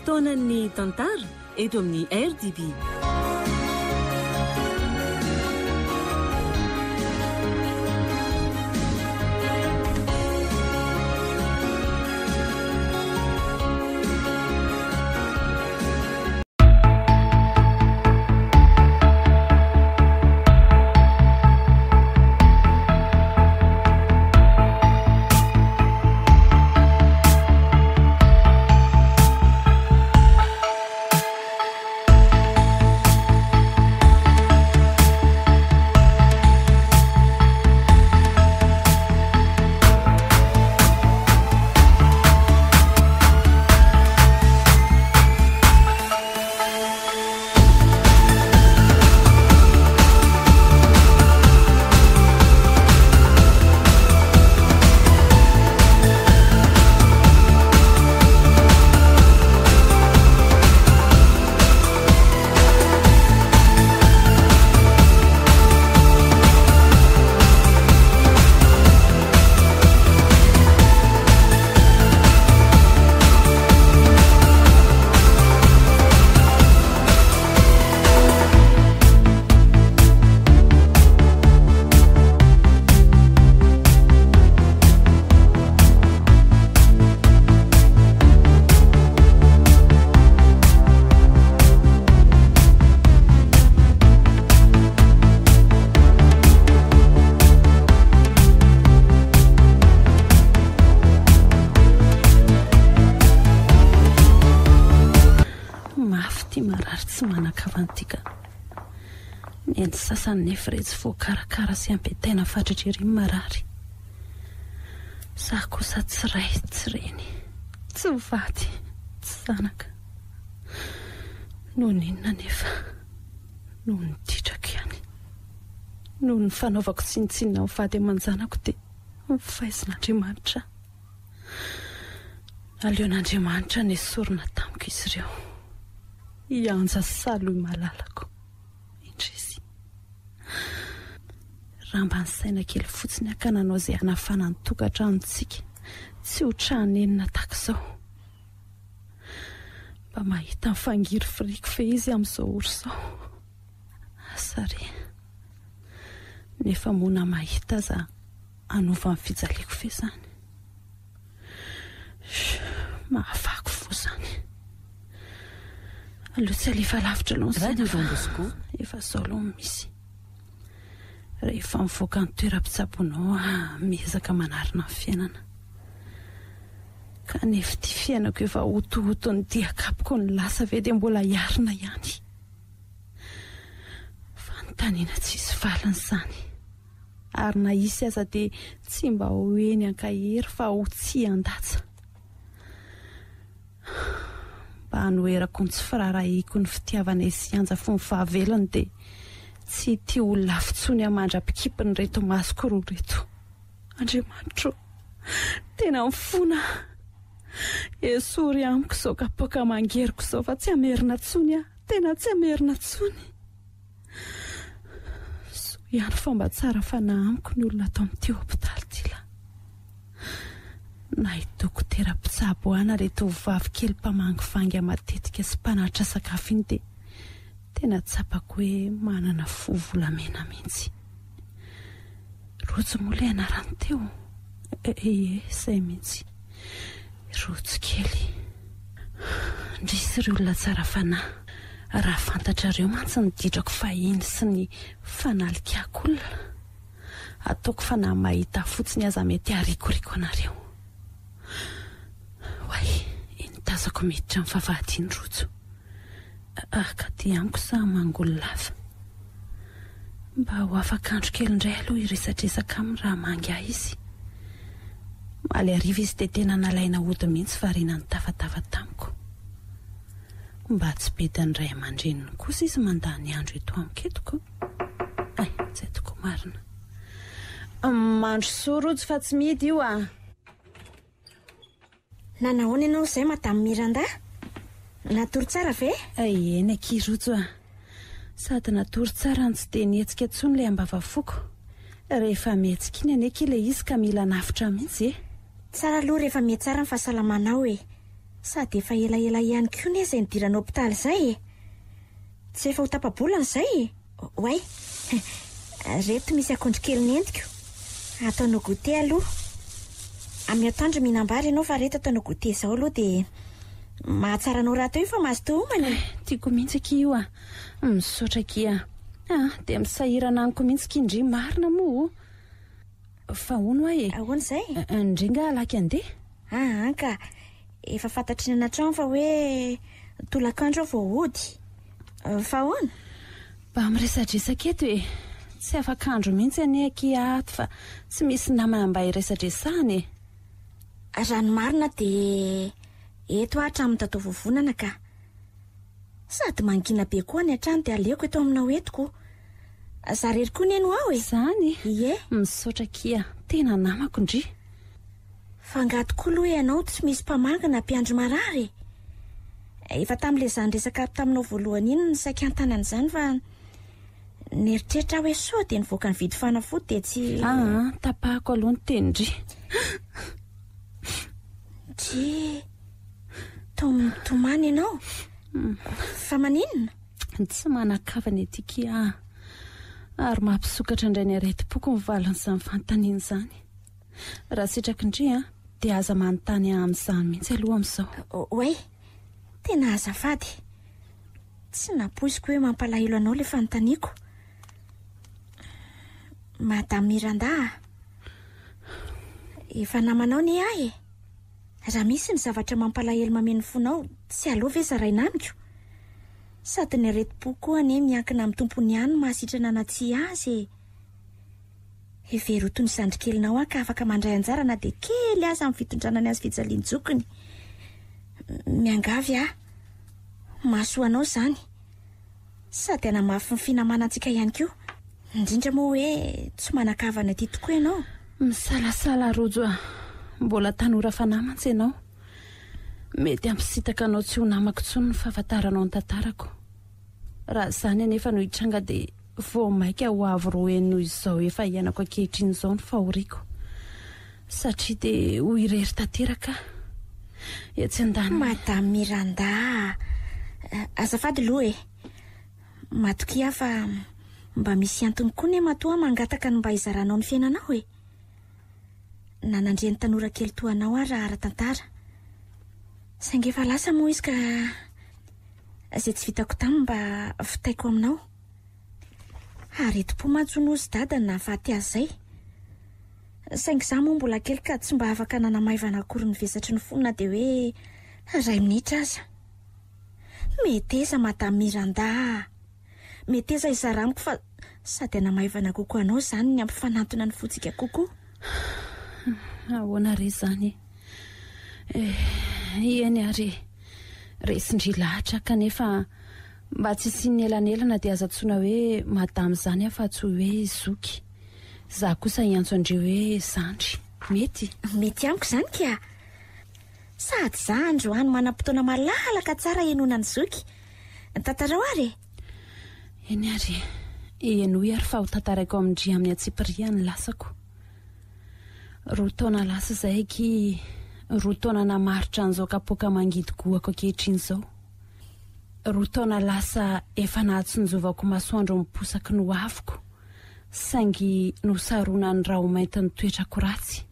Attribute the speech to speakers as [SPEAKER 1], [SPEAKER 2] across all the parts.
[SPEAKER 1] fotoanan'ny tantara eto amin'ny RDB. Ny sasany nefa rehetra voakarakara sy ampitaina fatratra marary. Za kosa tsy ray tsy reny, tsy vady, tsy zanaka. Noho ninona nefa, noho ny titrako ihany. Noho ny fanaovako tsinitsinina ho vady aman-janako dia mifaizin'Andriamanitra. Aleon'Andriamanitra ny esorina tamiko izy ireo. Ianja salo malalako. Raha mba ny saina kely fotsiny akananao izay hanafana ny tokantranontsika, tsy ho trahanenina takizao. Mba mahita ny fangiry firiko fe izy amin'izao oro izao. Asare. Nefa mona mahita za hanova ny fijaliako fe zany. Mahafako fo zany. Aleo tsy alefa lavitra aloha ny saina. Efa zao aloha misy. Rehefa mivoaka ny toeram-pitsaboanao miezaka manarina ny fiainana. Kanefa ity fiainako efa otohoto ny diakapoko ny lasa ve dia mbola hiarina ihany. Fanontaniana tsisy valiny izany. Ary na isy aza dia tsy mba hoeny ankahery fa ho tsy andatsa. Mba hanoherako ny tsy firarahiko ny fitiavana isianja fo ny fahavelany dia tsy tia ho lafitsony amandra-pikipiny reto masoko roa reto. Andriamanitra, tena mifona. Esory amiko izao kapoaka mangeriko izao fa tsy amerina tsony tena tsy amerina tsony. So ihany fomba tsara fa na amiko ny olona atao amin'ity hopitaly ty la. Na dokotera-pitsaboana reto vavy kely mpamangivangy matetika sy mpanatra sakafo iny dia tena tsapako hoe manana volamena mihitsy. Rojo moa ilay anarany teo. Izay mihitsy. Rojo kely. Ndrisy ireo olona tsara fanahy. Raha fantatrareo mantsy ny didrako fahiny sy ny fanalikako olona. Ataoko fanahy mahita fotsiny aza mety harikoriko anareo. Way, intazako miditra amin'ny favahadiany rojo. Ka dia amiko sa mangolo lava. Mba ho afaka andro kely indray aloha iresadresaka amin'ny raha mangy ahy izy. Maly ariva izy dia tena nalaina hody mihitsy variana ny tafatava tamiko. Mba tsy bedany ray aman-dreniny kosa izy mandany andro eto amiketoko. Tsy haitoko marina. Mandro soa rojo fa tsy midy io
[SPEAKER 2] Nanahoana ianao izay Madame Miranda? Natory tsara ve?
[SPEAKER 1] Eny aky rojo Sady natory tsara ny tsy dia nietsika intsony ilay ambavafoko. Rehefa mihetsika iny aneky ilay izy ka mila nafitra mihitsy.
[SPEAKER 2] Tsara aloha rehefa mietsara ny fahasalamanao Sady efa elaela ihany koa ne izay nidirana hôpitaly izay e. Tsy efa ho tapa-bolana izay e. Oay, reto misy akondro kely nentiko. Ataonao goûter aloha. Amin'ny atoandro mihinam-bary ianao fa reto ataonao goûter izao aloha dia mahatsara anao raha teo io fa mahazo teo homana.
[SPEAKER 1] Tiako mihitsy ki io misaotra kia. Dia misahirana aniko mihitsy kindry marina moa. Fa hono e.
[SPEAKER 2] Ahoana izay?
[SPEAKER 1] Indringa alaky andeha.
[SPEAKER 2] Anka, efa fantatry ny anatrano fa hoe tolakandro ao vao hody. Fa ahoana?
[SPEAKER 1] Mba miresadresaka eto e. Tsy afaka andro mihitsy ane aky ato fa tsy misy namana mba hiresadresahany e.
[SPEAKER 2] Rano marina dia eto hatramin'ny tatao vovonana ka. Sady mangina be koa ny atrano dia aleoko eto aminao etoko. Zarery koa neno ao e.
[SPEAKER 1] Zany?
[SPEAKER 2] Ie.
[SPEAKER 1] Misaotra kia. Tena namako ndry.
[SPEAKER 2] Fangato koa aloha ianao tsy misy mpamangana mpiandro marary. Efa tamin'ilay zany resaka taminao voalohany iny ny saika an-tanana izany fa neritreritra hoe sao dia nivoaka ny vidy fanafody dia tsy...
[SPEAKER 1] tapahako aloha ny tenindry.
[SPEAKER 2] Tsy... tomany ianao? Fa maninona?
[SPEAKER 1] Tsy manakavana ety kia. Ary mampisokatra indray ny areti-poko ny valan'izany fanontaniana izany. Raha sitraky dia aza manontany amin'izany mihitsy aloha amin'izao.
[SPEAKER 2] Oay, tena azafady. Tsy napoiziko hoe mampalahelo anao ilay fanontaniako. Madame Miranda, efa namanao ny ahy e. Raha misy ny zavatra mampalahelo mameno fonao, tsy aloha ve zaraina amiko? Sady ny areti-po koa ane miankina amin'ny tompony ihany mahasitrana anaty azy. Everotony zandrikelinao ka afaka mandray anjara na dia kely aza amin'ny fitondranany azy fijalian-jokony. Miangavy mahasoanao izany. Sady anamafy ny finamanantsika ihany koa. Indrindra moa hoe tsy manakavana ty tokoa ianao.
[SPEAKER 1] Misalasala rojo mbola tanora fanamantsy ianao. Mety ampisitaka anao tsy ho namako tsony ny fahafantaranao ny tantarako. Raha izany anefa no hitranga dia vao maika ho avy roa noho izao efa hiainako ankehitriny izao ny fahoriako. Satria dia ho irery tanteraka. Etsy andany.
[SPEAKER 2] Madame Miranda, azafady loha e. Matokia fa mba misy antony koa ne matoa mangataka ny mba hizaranao ny fiainanao e. Nanandre ny tanora kely toa anao raha ara-tantara. Saingy efa lasa moa izy ka izay tsy vitako taminy mba fitaiko aminao. Areti-po matsonozy dadany na faty azy zay. Saingy za moa mbola kely ka tsy mba afaka nanamaivana akory ny vesatry ny fonina dia hoe 2 minitra aza. Meteza Madame Miranda. Meteza izaramiko fa sady anamaivana kokoa anao izany ny ampifanantona ny fotsika kokoa.
[SPEAKER 1] Ahoana re izany? Iany ary resindry lahatra kanefa mba tsy siny elanelana dia azatsoina hoe madame izany afa tsy hoe zoky. Za kosa hiantso andreo hoe zandry. Mety
[SPEAKER 2] amiko izany kia. Sady za androany manam-potoana malalaka tsara ianona ny zoky. Tantarao ary?
[SPEAKER 1] Eny ary ienoy ary fa ho tantaraiko amindry amin'ny Atsipria ny lasako. 2 taona lasa izay ki 2 taona namaritra an'izao kapoaka mangidy-goako ankehitriny izao. 2 taona lasa efa nahatsonjovako masoandro miposaky no aviko. Saingy nosarona ny raha ho mainty ny toetrako ratsy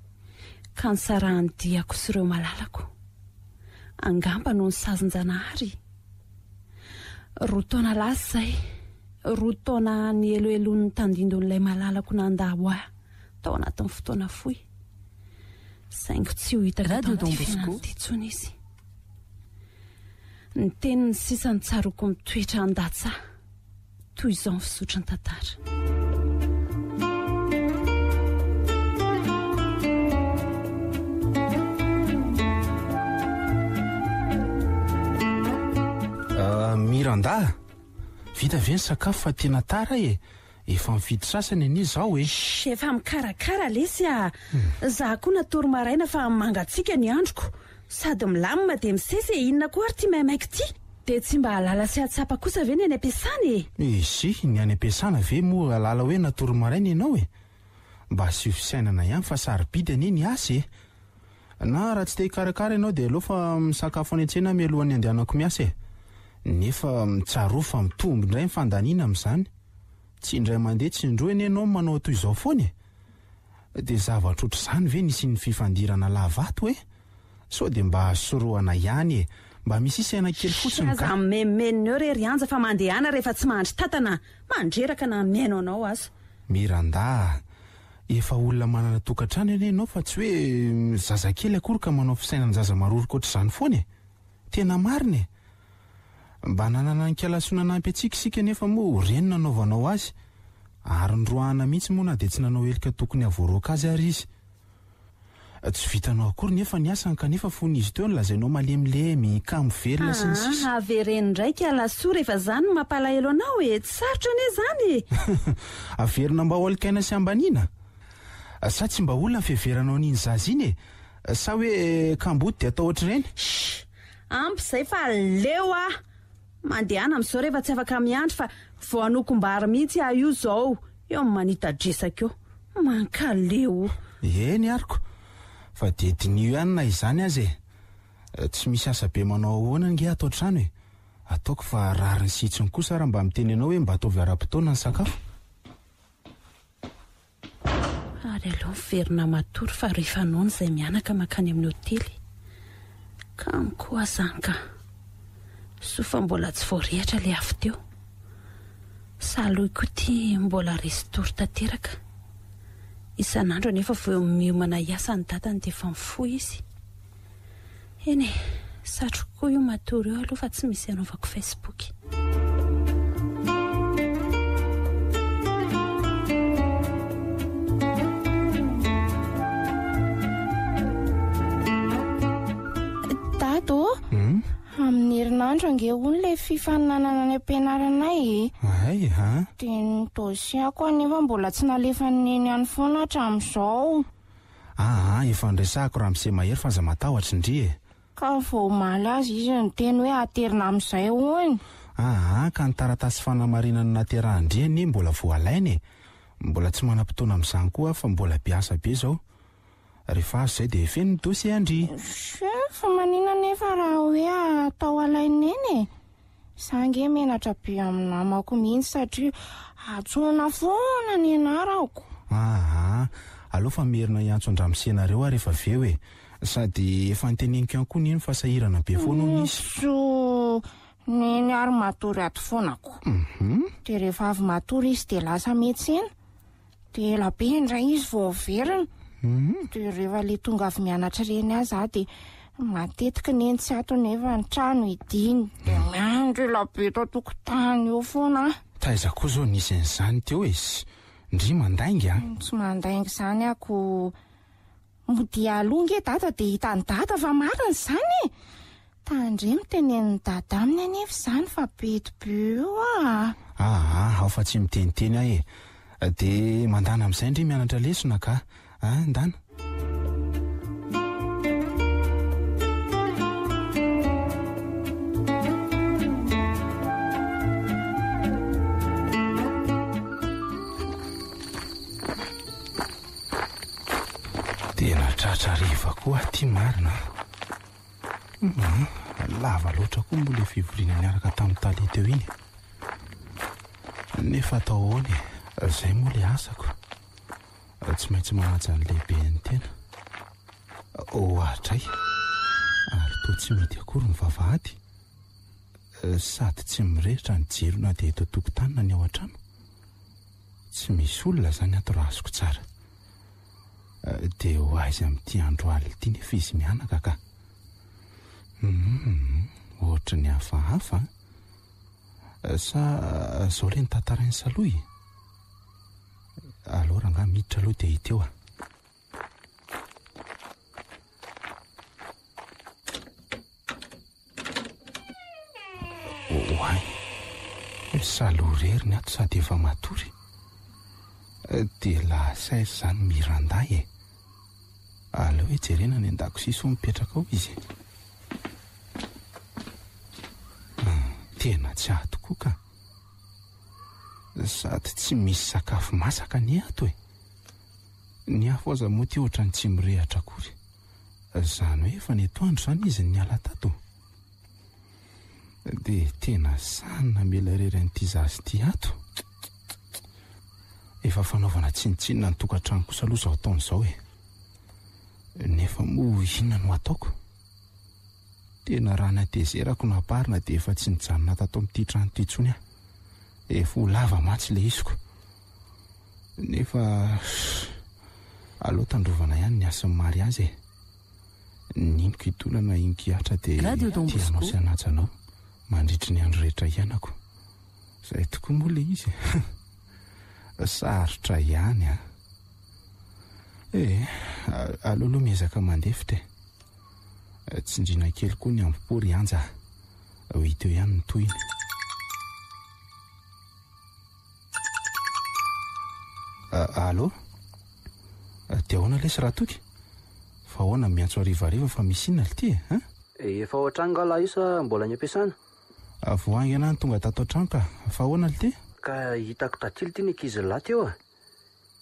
[SPEAKER 1] ka nisarahany diako sy ireo malalako. Angamba no ny sazin-janahary. 2 taona lasa izay. 2 taona ny eloelon'ny tandindon'ilay malalako nandaho tao anatin'ny fotoana fohy. Saingy tsy ho hitaka titsony izy. Ny teniny sisa ny tsaroko mitoetra an-datsa toy izao ny fisotro ny tantara.
[SPEAKER 3] Miranda, vita ve ny sakafo fa tena tara e. Efa mifidy sasany anie zao e.
[SPEAKER 1] Efa mikarakara lesy za koa natory maraina fa mangatsika ny androko. Sady milamina dia misesy inona koa ary ty maimaika ty. Dia tsy mba halala sy atsapa kosa ve ny any am-piasana e?
[SPEAKER 3] Si, ny any am-piasana ve moa halala hoe natory maraina ianao e. Mba sy fisainana ihany fa sarobidy anie ny asy e. na raha tsy te hikarakara ianao dia aloha fa misakafo any an-tsena mialohan'ny andehanako miasa e. Nefa mitsaro fa mitombo indray mifandaniana amin'izany. Tsy indray mandeha tsy indroa eny ianao manao toy izao foana e. Dia zavatra ohatr'izany ve nisy ny fifandirana lavato e? Sao dia mba soroana ihany e. Mba misy isaina kely fotsiny
[SPEAKER 1] aza memeneo rery anja fa mandehana rehefa tsy mandry tatana mandreraka na meno anao aza.
[SPEAKER 3] Miranda, efa olona manana tokantrano eny ianao fa tsy hoe zazakely akory ka manao fisainana zaza maroroko ohatr'izany foana e. Tena marina e. Mba nanana nikalasoana nampy antsika isika nefa moa reny nanaovanao azy. Ary ndroahana mihitsy moa na dia tsy nanao elika tokony havoaroaka azy ary izy. Tsy vitanao akory nefa ny asany kanefa fon'izy teo nilazainao malemilemy kamo velona sy ny sisa.
[SPEAKER 1] Avereny ndraiky alasoa rehefa zany mampalahelo anao e. Tsy sarotra ane zany e.
[SPEAKER 3] Averina mba olikaina sy ambaniana. Sa tsy mba olona fiheveranao n'iny zaza iny e. Sa hoe kamboty dia atao ohatr'ireny.
[SPEAKER 1] Ampy izay fa leo mandehana amin'izao rehefa tsy afaka miandry fa vao anokom-bary mihitsy io zao. Eo manita dresaka eo. Mankaleo.
[SPEAKER 3] Eny ariko. Fa dedinio ihany na izany azy e. Tsy misy asa be manao ahoana nge atao trano e. Ataoko fa rariny sitsiny kosa raha mba miteny anao hoe mba ataovy ara-potoana ny sakafo.
[SPEAKER 1] Ary aloha miverina matory fa rehefa noana izay mianaka makany amin'ny hotely. Ka mikoa zany ka. Sofa mbola tsy voarehatra le afo teo. Saloiko ty mbola restory tanteraka. Isan'andro nefa vao miomana hiasa ny datany dia efa mifoy izy. Eny satroko koa io matory eo aloha fa tsy misy anaovako Facebook.
[SPEAKER 2] Dato amin'ny herinandro ange hono le fifaninanana any ampianaranay.
[SPEAKER 3] Ay ha?
[SPEAKER 2] Dia nitosiako anefa mbola tsy nalefan'iny ihany foana hatramin'izao.
[SPEAKER 3] Efa nresahako raha amin'izay mahery fa aza matahotra indri e.
[SPEAKER 2] Ka vao omaly azy izy niteny hoe aterina amin'izay hono.
[SPEAKER 3] Ka ny taratasy fanamarinana naterahandriany mbola voalaina e. Mbola tsy manam-potoana amin'izany koa fa mbola biasa be zao. Rehefa azo izay dia feno ny dosy andry.
[SPEAKER 2] Fa manina nefa raha hoe atao alaina eny e. Sange menatra be amin'ny namako mihitsy satria atsona foana ny anarako.
[SPEAKER 3] Aleo fa merina hiantso andramosena-reo rehefa aveo e. Sady efa niteneniko ihany koa niny fa sahirana be foana nisy.
[SPEAKER 2] So neny ary matory ato foanako. Dia rehefa avy matory izy dia lasa metsena. Dia ela be indray izy vao verina. Dia rehefa le tonga avy mianatra reny azy dia matetika neny tsy ato nefa ny trano idiny. Dia miandry elabe tao tokotany eo foana.
[SPEAKER 3] Taiza koa zao nisy an'izany teo e. Ndry mandaingy
[SPEAKER 2] Tsy mandaingy zany ako. Modia aloha nge dada dia hita ny dada fa marina izany e. Tandre mitenen'ny dada aminy anefa izany fa betibe eo
[SPEAKER 3] ao fa tsy miteniteny ahy e. Dia mandana amin'izay ndry mianatra lesona ka. Ndana. Tena tratra riva koa ty marina. Lava loatra koa mbola le fivoriana niaraka tamin'ny talia teo iny. Nefa atao ahoana e. Izay moa le asako. Tsy maintsy manaja ny lehibe ny tena. Hatray. Ary toa tsy mety akory ny vavahady. Sady tsy mirehitra ny jiro na dia eto tokotany na ny ao an-trano. Tsy misy olona zany ato raha azoko tsara. Dia ho aiza amin'ity andro alina ity nefa izy mianaka ka. Ohatra ny hafahafa. Sa zao le ny tantarainy saloy. Aleo rangahy miditra aloha dia hita eo saloa rery ny ato sady efa matory. Dia lasaiza izany Miranda e. Aleo hijerena ny an-dakozia so mipetraka ao izy. Tena tsy ahy tokoa ka. Sady tsy misy sakafo masaka ny ato e. Ny afo aza moa ty ohatra ny tsy mirehatra akory. Izany hoe efa ny atoandro izany izy niala tato. Dia tena sanina mila ireran'ity zazy ity ato. Efa fanaovana tsinitsinina ny tokantrano kosa aloha izao ataon'izao e. Nefa moa inona no ataoko? Tena raha natezerako naparina dia efa tsy nijanona tato amin'ity trano ity intsony aho. Efa ho lava matsy ilay isiko. Nefa aleo tandrovana ihany ny asan'ny mariazy e. Niniko hitolana inkiatra dia tianao sy hanajanao mandritry ny andro rehetra ianako. Izay tokoa moa ilay izy. Sarotra ihany a. Aleo miezaka mandefitra e. Tsindriana kely koa ny ambopory anja. Ho hita eo ihany ny tohiny. Allo? Dia ahoana lesy raha toky? Fa ahoana miantso harivariva fa misy inona ity e?
[SPEAKER 4] Efa ao an-trano nga lahy isa mbola ny ampiasana.
[SPEAKER 3] Voaingana ny tonga tato an-trano ka. Fa ahoana ity?
[SPEAKER 4] Ka hitako tatilo ty ny ankizy lahy teo a.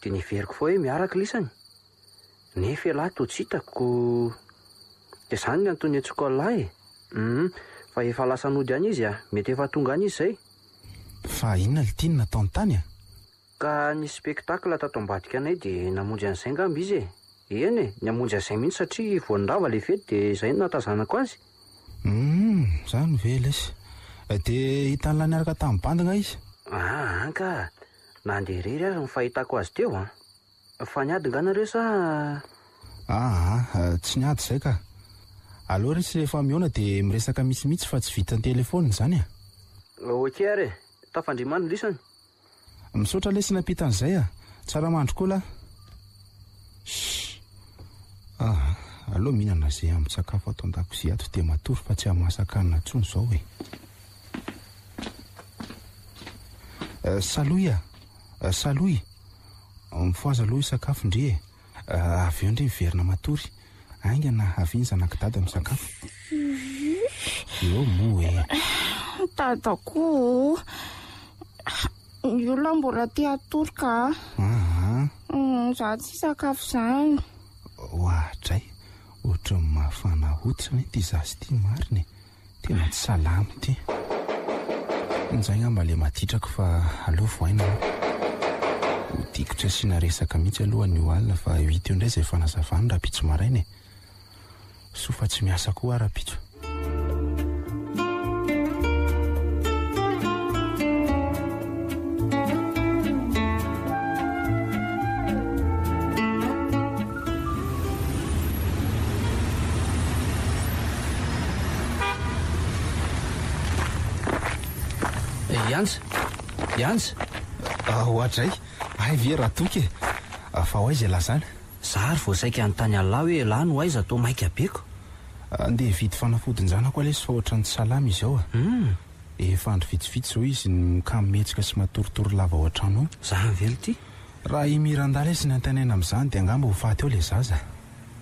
[SPEAKER 4] Dia niveriko fa hoe miaraka lisany. Nefa lahy to tsy hitako. Dia izany ny antony antsoko lahy e. Fa efa lasa nody any izy a. Mety efa tonga any izy izay.
[SPEAKER 3] Fa inona ity ny nataony tany a?
[SPEAKER 4] Ka ny spektakla tato ambadika anay dia namonjy an'izay ngamba izy e. Eny e, namonjy an'izay mihitsy satria voanindava ilay fety dia izay no natazanako azy.
[SPEAKER 3] Izany ve lesy. Dia hitan'ilay niaraka tamin'ny bandina izy?
[SPEAKER 4] Ka nandeha irery ary ny fahitako azy teo a. Fa niady nga nareo sa?
[SPEAKER 3] Tsy niady izay ka. Aleo resy rehefa miona dia miresaka mitsimitsy fa tsy vitan'ny telefona izany a.
[SPEAKER 4] Ok ary e, tafandrimano lisany.
[SPEAKER 3] Misaotra lesy nampitan'izay a. Tsara mandro koa lahy. Aleo mihinana izay amin'ny sakafo ato an-dakozia ato dia matory fa tsy hamasakanina intsony izao e. Saloy a. Saloy. Mifoaza aloha sakafo indri e. Avy eo indri miverina matory. Aingana avy zanakidady amin'ny sakafo. Eo moa e.
[SPEAKER 2] Dadako. Ny olona mbola te atory ka. Za tsy sakafo izany.
[SPEAKER 3] Ohatray. Ohatra ny mafana hoditra ny ity zazy ity mariny. Tena tsy salama ity. Nizay nga mba le matitrako fa aleo voaina. Dikotra sy naresaka mihitsy aloha ny alina fa hita eo indray izay fanazavany raha-pitso maraina e. Sofa tsy miasa koa raha-pitso.
[SPEAKER 4] Jans.
[SPEAKER 3] Ohatray. Ve raha toky e. Fa ho aiza lazana?
[SPEAKER 4] Zary voasaika ny tany alahy hoe lahy no aiza atao maika beko.
[SPEAKER 3] Andeha vidy fanafodin-janako alesy fa ohatran'ny salama izy ao a. Efa andro vitsivitsy zao izy mikamometsika sy matoritory lava ao an-trano ao.
[SPEAKER 4] Zany velo ty.
[SPEAKER 3] Raha imirandala izy ny antenaina amin'izany dia angamba ho faty eo ilay zaza.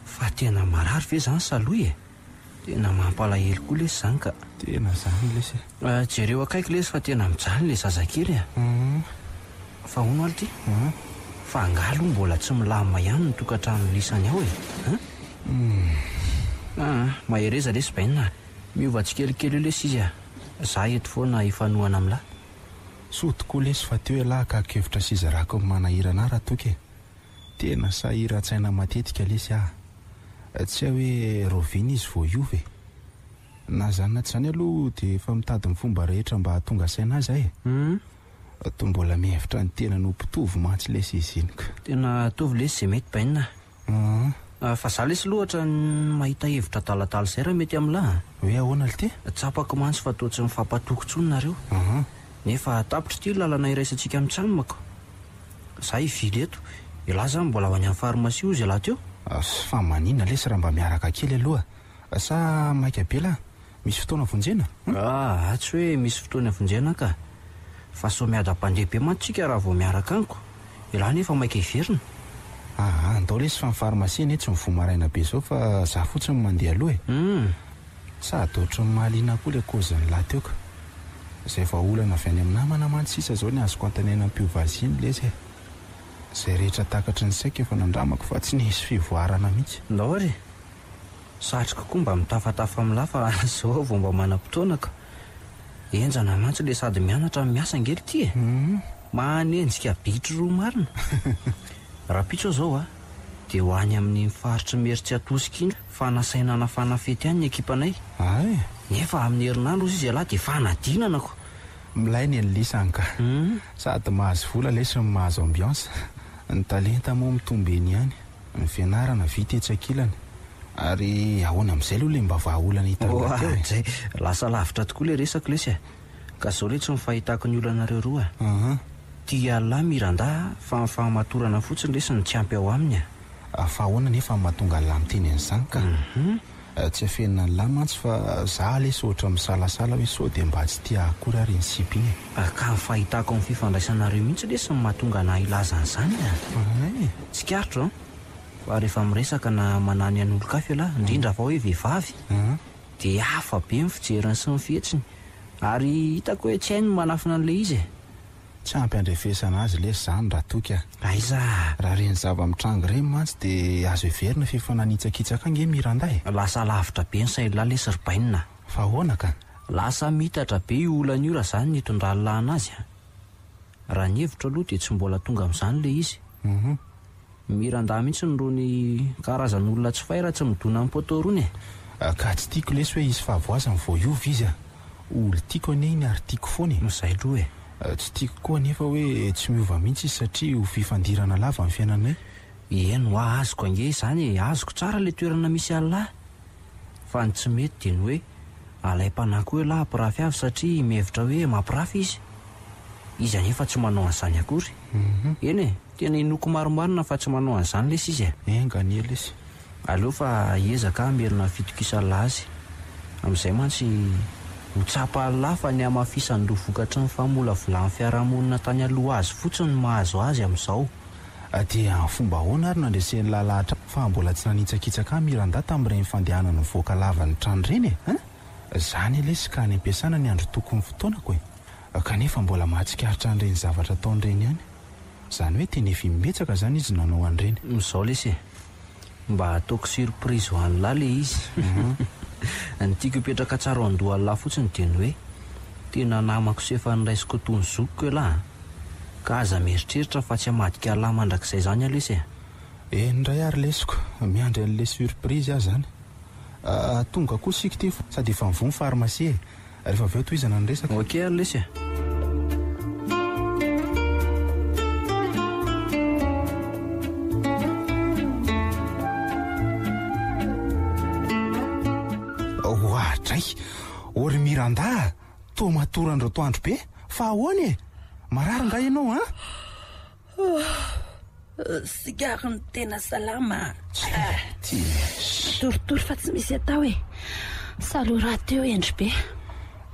[SPEAKER 4] Fa tena marary ve zany saloy e. Tena mampalahelo koa lesy zany ka.
[SPEAKER 3] Tena zany lesy.
[SPEAKER 4] Jereo akaiky lesy fa tena mijaly ilay zazakely a. Fa hono aly ty? Fa angalo mbola tsy milamina ihany ny tokantrano lisany ao e. Mahereza lesy bainina. Miova tsikelikely eo lesy izy a. Za eto foana ifanohana amin'lahy.
[SPEAKER 3] Soa tokoa lesy fa teo lahy kahakevitra sy izarako manahirana raha toky. Tena sahiran-tsaina matetika lesy ah. Tsy hoe roviny izy vao iova e. Na zany na tsy zany aloha dia efa mitady ny fomba rehetra mba hahatonga saina azy ahy e. Toa mbola mihevitra ny tena no mpitovy mantsy lesy izy iniko.
[SPEAKER 4] Tena tovy lesy izay mety bainina. Fa za lesy lohatra mahita hevitra talatala izay raha mety amin'lahy.
[SPEAKER 3] Hoe ahoana le ty?
[SPEAKER 4] Tsapako mantsy fa toa tsy mifampatoko intsony nareo. Nefa tapitra ity lalana iraisantsika amin'ny tranonako. Za hivily eto. Ilahy zany mbola ho any amin'ny farmasia ozy lahy teo.
[SPEAKER 3] Fa manina lesy raha mba miaraka kely aloha. Sa maika be lahy? Misy fotoana vonjena?
[SPEAKER 4] Tsy hoe misy fotoana vonjena ka. Fa so miadam-pandeha be mantsika raha vao miaraka aniko. Ilahy nefa maika hiverina.
[SPEAKER 3] Andao lesy fa ny farmasia ny tsy mivomaraina be zao fa za fotsiny mandeha aloha e. Sady ohatry ny mahaliana koa le kozany lahy teo ka. Izay vahaolana avy any amin'ny namana mantsisa zao ny azoko antanena am-piovaziany lesy e. Izay rehetra takatry ny saika efa nandramako fa tsy nisy fivoarana mihitsy.
[SPEAKER 4] Ndao ary. satroka koa mba mitafatafa amin'ny lafa zao vao mba manam-potoanako. Enjana mantsy le sady mianatra miasa ngely ty e. Manenjika bitro roa marina. Raha pitso zao a dia ho any amin'ny mifaritra meritsy atosika iny fanasainana fanafety ihany ny ekipanay.
[SPEAKER 3] Ay,
[SPEAKER 4] Nefa amin'ny herinandro izy alahy dia fanadinanako.
[SPEAKER 3] milainy en'lisany ka. Sady mahazo vola lesy ny mahazo ambiance. Ny talenta moa mitombeny ihany. Ny fianarana vita etsakilany. Ary ahoana amin'izay aloha le mba vahaolana hitanga teo e.
[SPEAKER 4] Zay lasa lavitra tokoa le resaka lesy. Ka zao le tsy mifahitako ny olonareo roa. Tia lahy Miranda fa mifahamatorana fotsiny lesy ny tsy ampy ao aminy.
[SPEAKER 3] Fa ahoana nefa mahatonga ny lahy miteny an'izany ka. Tsy afenina ny lahy mantsy fa za lesy ohatra misalasala hoe sao dia mba tsy tia akory ary ny sipy iny.
[SPEAKER 4] Ka mifahitako amin'ny fifandraisanareo mihitsy lesy ny mahatonga na ilaza an'izany. Tsy karitro fa rehefa miresaka na manany an'olon-kafy alahy indrindra fa hoe vehivavy dia hafa be ny fijeriny sy ny fihetsiny. Ary hitako hoe tsy hainy no manafina an'le izy.
[SPEAKER 3] Tsy ampiandrefesana azy lesy zany raha toky a.
[SPEAKER 4] Aiza,
[SPEAKER 3] Raha reny zava-mitrango reny mantsy dia azo heverina fa efa nanitsakitsaka ange Miranda e.
[SPEAKER 4] lasa lavitra be ny saina lesy ribainina.
[SPEAKER 3] Fa ahoana ka?
[SPEAKER 4] Lasa mitatra be io olana io raha zany ny hitondra anazy. Raha ny hevitro aloha dia tsy mbola tonga amin'izany le izy. Miranda mihitsy nirony karazan'olona tsy fay raha tsy midona amin'ny potorony.
[SPEAKER 3] Ka tsy tiako lesy hoe izy fahavoazany vao iova izy a. Olo tiako anie iny ary tiako foana e.
[SPEAKER 4] Izay aloha e.
[SPEAKER 3] Tsy tiako koa nefa hoe tsy miova mihitsy izy satria ho fifandirana lava amin'ny fiainanay.
[SPEAKER 4] Eno azoko ange izany azoko tsara le toerana misy alahy. Fa ny tsy mety dia ny hoe alaim-panahy koa lahy hampirafy avy satria mihevitra hoe mampirafy izy. Izy anefa tsy manao an'izany akory. Eny e, tena inoko maromarina fa tsy manao an'izany lesy izy e.
[SPEAKER 3] Engany lesy.
[SPEAKER 4] Aleo fa hiezaka merina fitokisa lahy azy. Amin'izay mantsy ho tsapa lahy fa ny amafisany ro vokatry ny famolavolan'ny fiarahamonina tany aloha azy fotsiny mahazo azy amin'izao.
[SPEAKER 3] Dia amin'ny fomba ahoana ary nandresen'ny lalahatra fa mbola tsy nanitsakitsaka Miranda tamin'ireny fandehanana mivoaka lava ny trano ireny e. Zany lesy ka any am-piasana ny andro tokony fotoanako e. Kanefa mbola mahatsikaritra an'ireny zavatra ataon'ireny ihany. Zany hoe tena efa mimetsaka zany izy nanao an'ireny.
[SPEAKER 4] Izao lesy mba ataoko surprise ho an'ny lahy le izy. Ny tiako hipetraka tsara andohan'ny lahy fotsiny dia ny hoe tena namako sy efa niraisiko tony zokiko e lahy. Ka aza mieritreritra fa tsy hamadika lahy mandrakizay zany lesy e.
[SPEAKER 3] Ndray ary lesiko miandry an'le surprise azy zany. Tonga koa sika ty sady efa mivony farmasia e. Rehefa avy eo tohizana ny resaka.
[SPEAKER 4] Ok ary lesy
[SPEAKER 3] Ohatray, ory Miranda, toa matorandro toandro be, fa ahoana e? Marary nga ianao a?
[SPEAKER 1] Sigariny tena salama. Toritory fa tsy misy atao e. Salora teo endry be.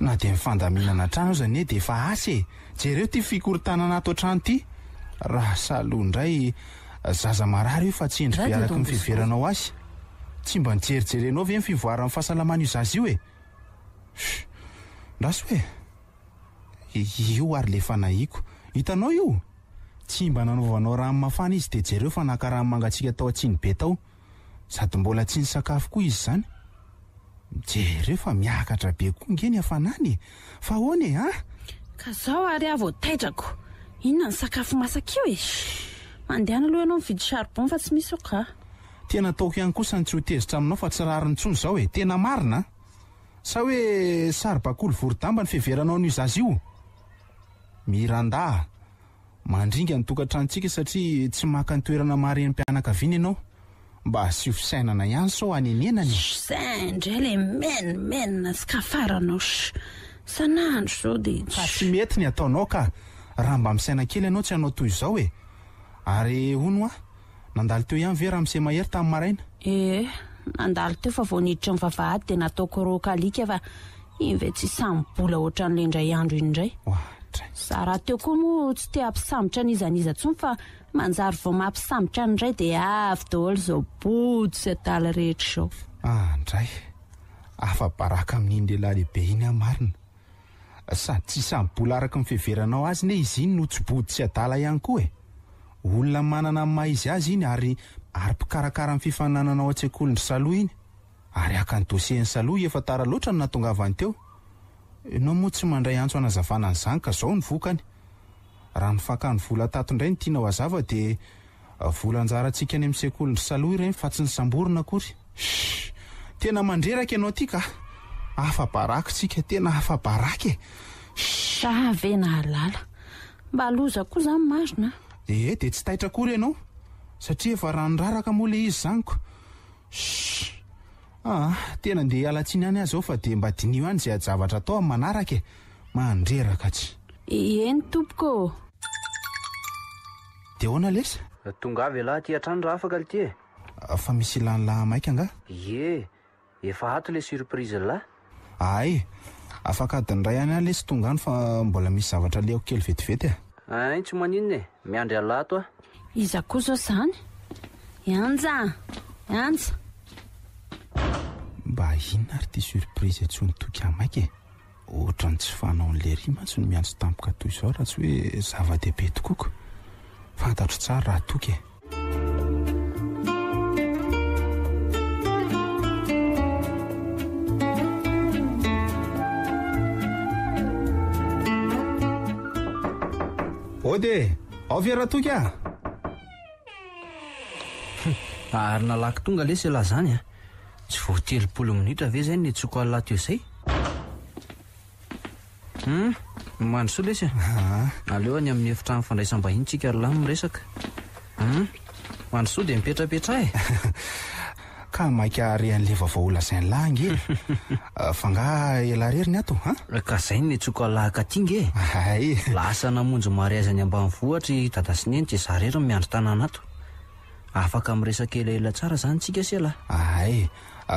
[SPEAKER 3] Na dia mifandaminana trano zany dia efa asy e. Jereo ty fikorontanana ato trano ty. Raha saloha indray zaza marary io fa tsy endry be araka ny fiveranao azy. Tsy mba nijerijerenao ve ny fivoaran'ny fahasalamana io zazy io e? Raso hoe io ary le fanahiko. Hitanao io? Tsy mba nanaovanao rano mafana izy dia jereo fa naka rano mangatsiaka tao atsiny be tao. Sady mbola tsy nisakafo koa izy zany. Jereo fa miakatra be koa nge ny hafanany. Fa ahoana e ha?
[SPEAKER 1] Ka zao ary avy taidrako. Inona ny sakafo masaka io e? Mandehana aloha ianao mividy charbon fa tsy misy oka.
[SPEAKER 3] Tena taoko ihany kosa ny tsy ho tezitra aminao fa tsy rariny intsony zao e. Tena marina. Sa hoe sary-bakoly vorodamba ny fiheveranao n'io zazy io? Miranda, mandringa ny tokantranontsika satria tsy maka ny toerana maharen'mpianakaviana ianao. Mba asio fisainana ihany sao anenenany.
[SPEAKER 1] Indray le menina sy kafaranao sanandro zao dia
[SPEAKER 3] Fa tsy mety ny ataonao ka. Raha mba misaina kely ianao tsy hanao toy izao e. Ary hono a, nandalo teo ihany ve raha mise mahery tamin'ny maraina?
[SPEAKER 1] Nandalo teo fa vao niditra ny vavahady dia nataoko rokalika fa iny ve tsy sambola ohatran'le indray andro iny indray. Za raha teo koa moa tsy te hampisambotra n'izaniza tsony fa manjary vao mampisambotra n'indray dia avy daholo zao body sy atala rehetra zao.
[SPEAKER 3] Ndray afa-baraka amin'iny lehilahy lehibe iny marina. Sady tsy sambola araka ny fiheveranao azy ne izy iny no tsy body sy adala ihany koa e. Olona manana amin'ny maha izy azy iny ary mpikarakara amin'ny fifanananao an-tsekoly ny saloha iny. ary aka ny dosie ny saloha efa tara loatra no natongavany teo. Ianao moa tsy mandray antso anazavana an'izany ka zao ny vokany. Raha ny fakany vola tato indray ny tiana ho hazava dia vola anjarantsika any amin'ny sekoly ny saloha ireny fa tsy ny samborina akory. Tena mandreraka ianao ity ka. Afa-baraka tsika, tena afa-baraka e.
[SPEAKER 1] Vena halala. Mba aloza koa zany marina.
[SPEAKER 3] Dia tsy taitra akory ianao. Satria efa ranondraraka moa le izy zaniko. Tena ndeha hialatsiny any azy ao fa dia mba dinio any izay zavatra atao amin'ny manaraka e. Mandreraka tsy.
[SPEAKER 1] Eny tompoko.
[SPEAKER 3] Dia hoana lesa?
[SPEAKER 4] Tonga avy lahy aty an-trano raha afaka ity e.
[SPEAKER 3] Fa misy lahy maika nga?
[SPEAKER 4] Efa ato le surprise lahy.
[SPEAKER 3] Ay, afaka adinray any lesy tonga any fa mbola misy zavatra liako kely vetivety e.
[SPEAKER 4] Tsy maninona e, miandry alato
[SPEAKER 1] Iza koa zao zany? Anja.
[SPEAKER 3] Mba inona ary ty surprise tsony toky amaika e. Ohatrany tsy fanao n'le ry mantsy no miantso tampoka toy izao raha tsy hoe zava-dehibe tokoko. Fantatro tsara raha toky e. Ode, ao ve raha toky a?
[SPEAKER 4] Ary nalaky tonga lesy lahy zany a. Tsy vao 30 minitra ve zay ny tsoko alahy teo izay? Mandrosoa lesy aleo any amin'ny efitrano fandraisam-bahiny tsika lahy miresaka. Mandrosoa dia mipetrapetra e.
[SPEAKER 3] Ka maika rehan'le vaovao lazainy lahy nge. Fa nga ela rery ny ato
[SPEAKER 4] Ka zay ny tsoko alahy ka ty nge.
[SPEAKER 3] Ay.
[SPEAKER 4] Lasa namonjy mariazy any ambanivohitra dada sy neny dia za rery miandry tanàna ato. Afaka miresaka elaela tsara zany tsika se lahy.
[SPEAKER 3] Ay,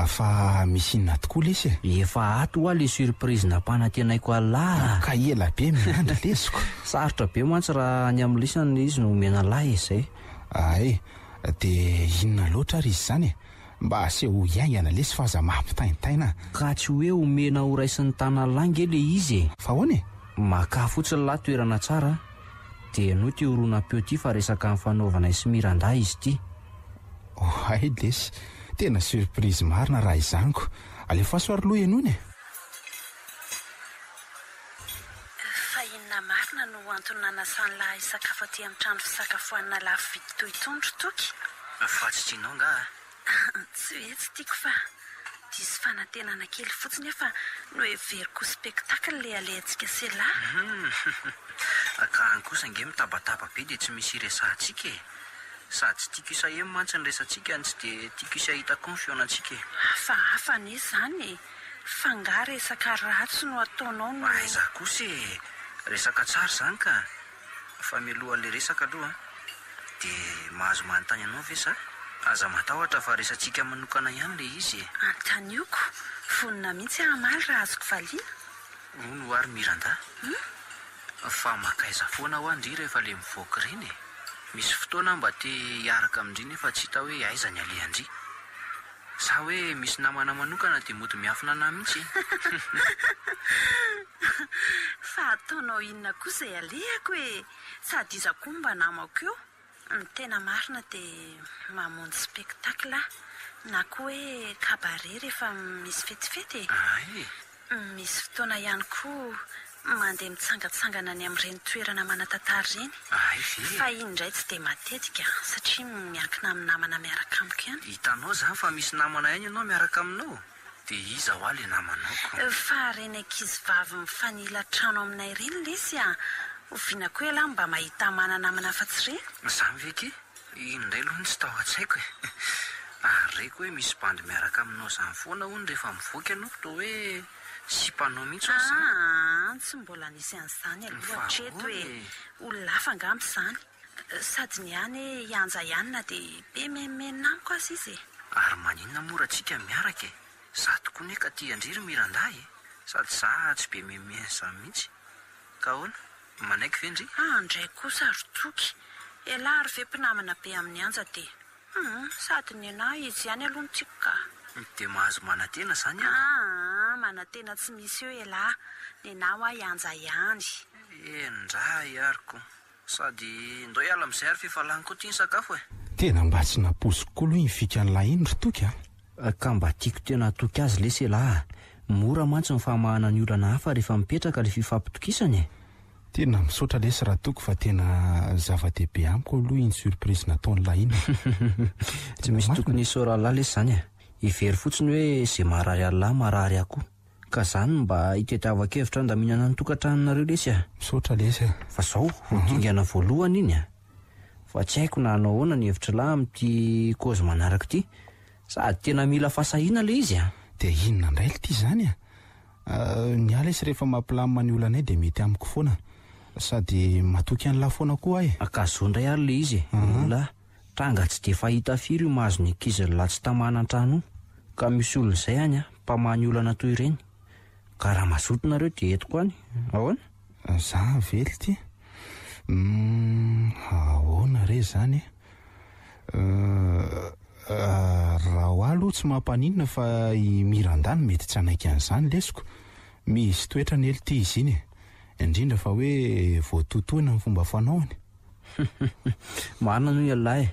[SPEAKER 3] fa misy inona tokoa lesy e.
[SPEAKER 4] Efa ato le surprise nampanantenaiko alahy.
[SPEAKER 3] Ka ela be miandry lesiko.
[SPEAKER 4] Sarotra be mantsy raha any amin'ny lisany izy no omena lahy izay.
[SPEAKER 3] Ay, dia inona loatra ary izy zany e. Mba aseho iaingana lesy fa aza mampitaintaina.
[SPEAKER 4] Ka tsy hoe omena ho raisin'ny tanalahy nge le izy e.
[SPEAKER 3] Fa hoana e?
[SPEAKER 4] Maka fotsiny lahy toerana tsara dia no ty horonan-peo ty fa resaka amin'ny fanaovana sy mirandahy izy ty.
[SPEAKER 3] Ay lesy, tena surprise marina raha izaniko. Alefa soaroloha ianony e.
[SPEAKER 1] Fa inona marina no antony nanasany lahy hisakafo aty amin'ny trano fisakafoanana lafo vidy toy itony ry toky?
[SPEAKER 4] Fa tsy tianao nga?
[SPEAKER 1] Tsy hoe tsy tiako fa diso fanantenana kely fotsiny efa no heveriko spektakla le alentsika se lahy.
[SPEAKER 4] Ka any kosa nge mitabataba be dia tsy misy resahantsika e. Sady tsy tiako isahem mantsy ny resantsika any tsy dia tiako isahitako ny fionantsika e.
[SPEAKER 1] Hafa ne zany e. Fa nga resaka ratsy no ataonao no.
[SPEAKER 4] Aiza kosa e. Resaka tsara zany ka. Fa mialohan'le resaka aloha dia mahazo manontany anao ve sa? Aza matahotra fa resantsika manokana ihany le izy e.
[SPEAKER 1] Antanioko, vonina mihitsy amaly raha azoko valiana.
[SPEAKER 4] Hono ary miranda. Fa makaiza foana ho andry rehefa le mivoaka ireny e. Misy fotoana mba te hiaraka amindriny fa tsy hita hoe aiza ny alehandry. Sa hoe misy namana manokana dia mody miafina ana mihitsy.
[SPEAKER 1] Fa ataonao inona koa izay alehako e. Sady iza koa mba namako eo. Ny tena marina dia mamonjy spektakla na koa hoe kabaret rehefa misy fetifety e. Misy fotoana ihany koa mandeha mitsangatsangana any amin'ireny toerana manatantara ireny. Fa iny indray tsy dia matetika satria miankina amin'ny namana miaraka amiko ihany.
[SPEAKER 4] Hitanao zany fa misy namana ihany ianao miaraka aminao. Dia iza ho le namanao?
[SPEAKER 1] Fa reny ankizy vavy mifanila trano aminay ireny lesy a. Oviana koa ela mba mahita mana namana fa tsy reny.
[SPEAKER 4] Zany veky? Indray aloha tsy tao an-tsaiko e. Ary reko hoe misy bandy miaraka aminao zany foana hono rehefa mivoaka ianao toa hoe sy mpanao mihitsy
[SPEAKER 1] zany. Tsy mbola nisy an'izany aloha hatreto hoe olona hafa angamba izany. Sady ny any hianja ihany na dia be menimena amiko azy izy e.
[SPEAKER 4] Ary maninona mora antsika miaraka e. Za tokoa ne ka tia andriry mirandahy e. Sady za tsy be menimena izany mihitsy. Ka hoana? Manaiky ve ndry?
[SPEAKER 1] Andray kosa ry toky. Ela ary ve mpinamana be amin'ny anja dia sady ny anahy izy ihany aloha ny tiako ka.
[SPEAKER 4] Dia mahazo manantena zany
[SPEAKER 1] manantena tsy misy eo ela. Ny anahy hoa hianja ihany.
[SPEAKER 4] Ndray ariko. Sady ndao hiala amin'izay ary fifalaniko koa tia ny sakafo e.
[SPEAKER 3] Tena mba tsy napoziko koa aloha ny fikan'ilay iny ry toky a.
[SPEAKER 4] Ka mba tiako tena atoky azy lesy lahy. Mora mantsy ny famahana ny olana hafa rehefa mipetraka ilay fifampitokisany.
[SPEAKER 3] Tena misaotra lesy raha toko fa tena zava-dehibe amiko aloha iny surprise nataon'lahy iny.
[SPEAKER 4] Tsy misy tokony isaoralahy lesy zany a. Ivery fotsiny hoe izay marary alahy marary aho koa. Ka zany mba hitetiavako-hevitra andaminana ny tokantranonareo lesy a.
[SPEAKER 3] Misaotra lesy a.
[SPEAKER 4] Fa zao dingana voalohany iny a. Fa tsy haiko na hanao ahoana ny hevitra lahy amin'ity cause manaraka ity. Sady tena mila fasahiana le izy a.
[SPEAKER 3] Dia inona indray ity zany a? Ny alesy rehefa mampilamina ny olana dia mety amiko foana. Sady matoky an'lahy foana koa ahy.
[SPEAKER 4] Akazo indray ary le izy. Ola tranga tsy dia fahita firy io mahazo ny ankizy lahy tsy tamana an-trano. Ka misy olona izay any a, mpamaha olana toy ireny. Ka raha mazoto nareo dia etiko any. Ahoana?
[SPEAKER 3] Za vely ity. Ahoana re zany? Raha ho aloha tsy mampaninona fa i Mirandany mety tsy anaiky an'izany lesiko. Misy toetra ny ely ity izy iny. Indrindra fa hoe voatotoina ny fomba fanaony.
[SPEAKER 4] Marina noho ialahy.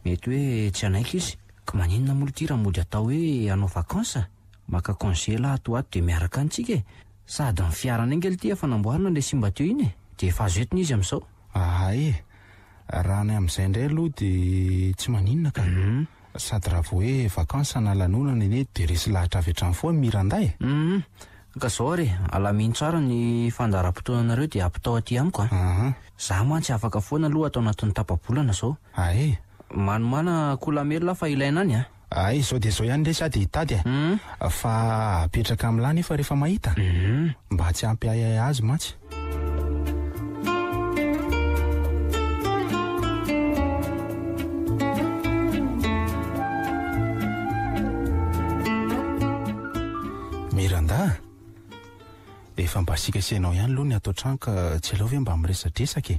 [SPEAKER 4] Mety hoe tsy anaiky izy. Ka maninona moa ity raha mody atao hoe hanao vakansa? Maka congé lahy ato dia miaraka antsika. Sady ny fiarana engely ity efa namboarina ilay simba teo iny. Dia efa azo entiny izy amin'izao.
[SPEAKER 3] Raha ny amin'izay indray aloha dia tsy maninona ka. Sady raha vao hoe vakansa na lanonana iny dia resy lahatra avy hatrany foana Miranday.
[SPEAKER 4] Ka zao re, alaminy tsara ny fandaharam-potoananareo dia ampitao aty amiko a. Za mantsy afaka foana aloha atao anatin'ny tapa-bolana zao. Manomana kolamelona fa ilaina any a.
[SPEAKER 3] Izao dia izao ihany le sady hitady a. Fa apetraka amin'lahy nefa rehefa mahita. Mba tsy hampiahiahy azy mantsy. Miranda, efa mba sikasianao ihany aloha ny ato an-trano ka tsy aleo ve mba miresadresaka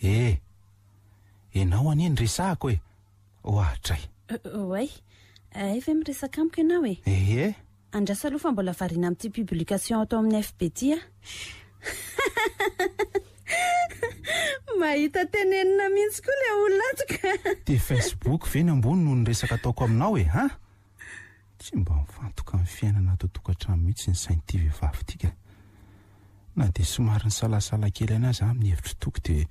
[SPEAKER 3] e? Enao an'iny resahako e. Ohatray.
[SPEAKER 1] Oay, efa miresaka amiko ianao e. Andrasa aloha fa mbola variana amin'ity publication atao amin'ny FB ty a. Mahita tenenina mihitsy koa ilay olona ato ka.
[SPEAKER 3] Dia Facebook ve ny ambony noho ny resaka ataoko aminao e, ha? Tsy mba mifantoka amin'ny fiainana ato tokantrano mihitsy ny sain'ity vehivavy tika. Na dia somary ny salasala kely anazy amin'ny hevitra toko dia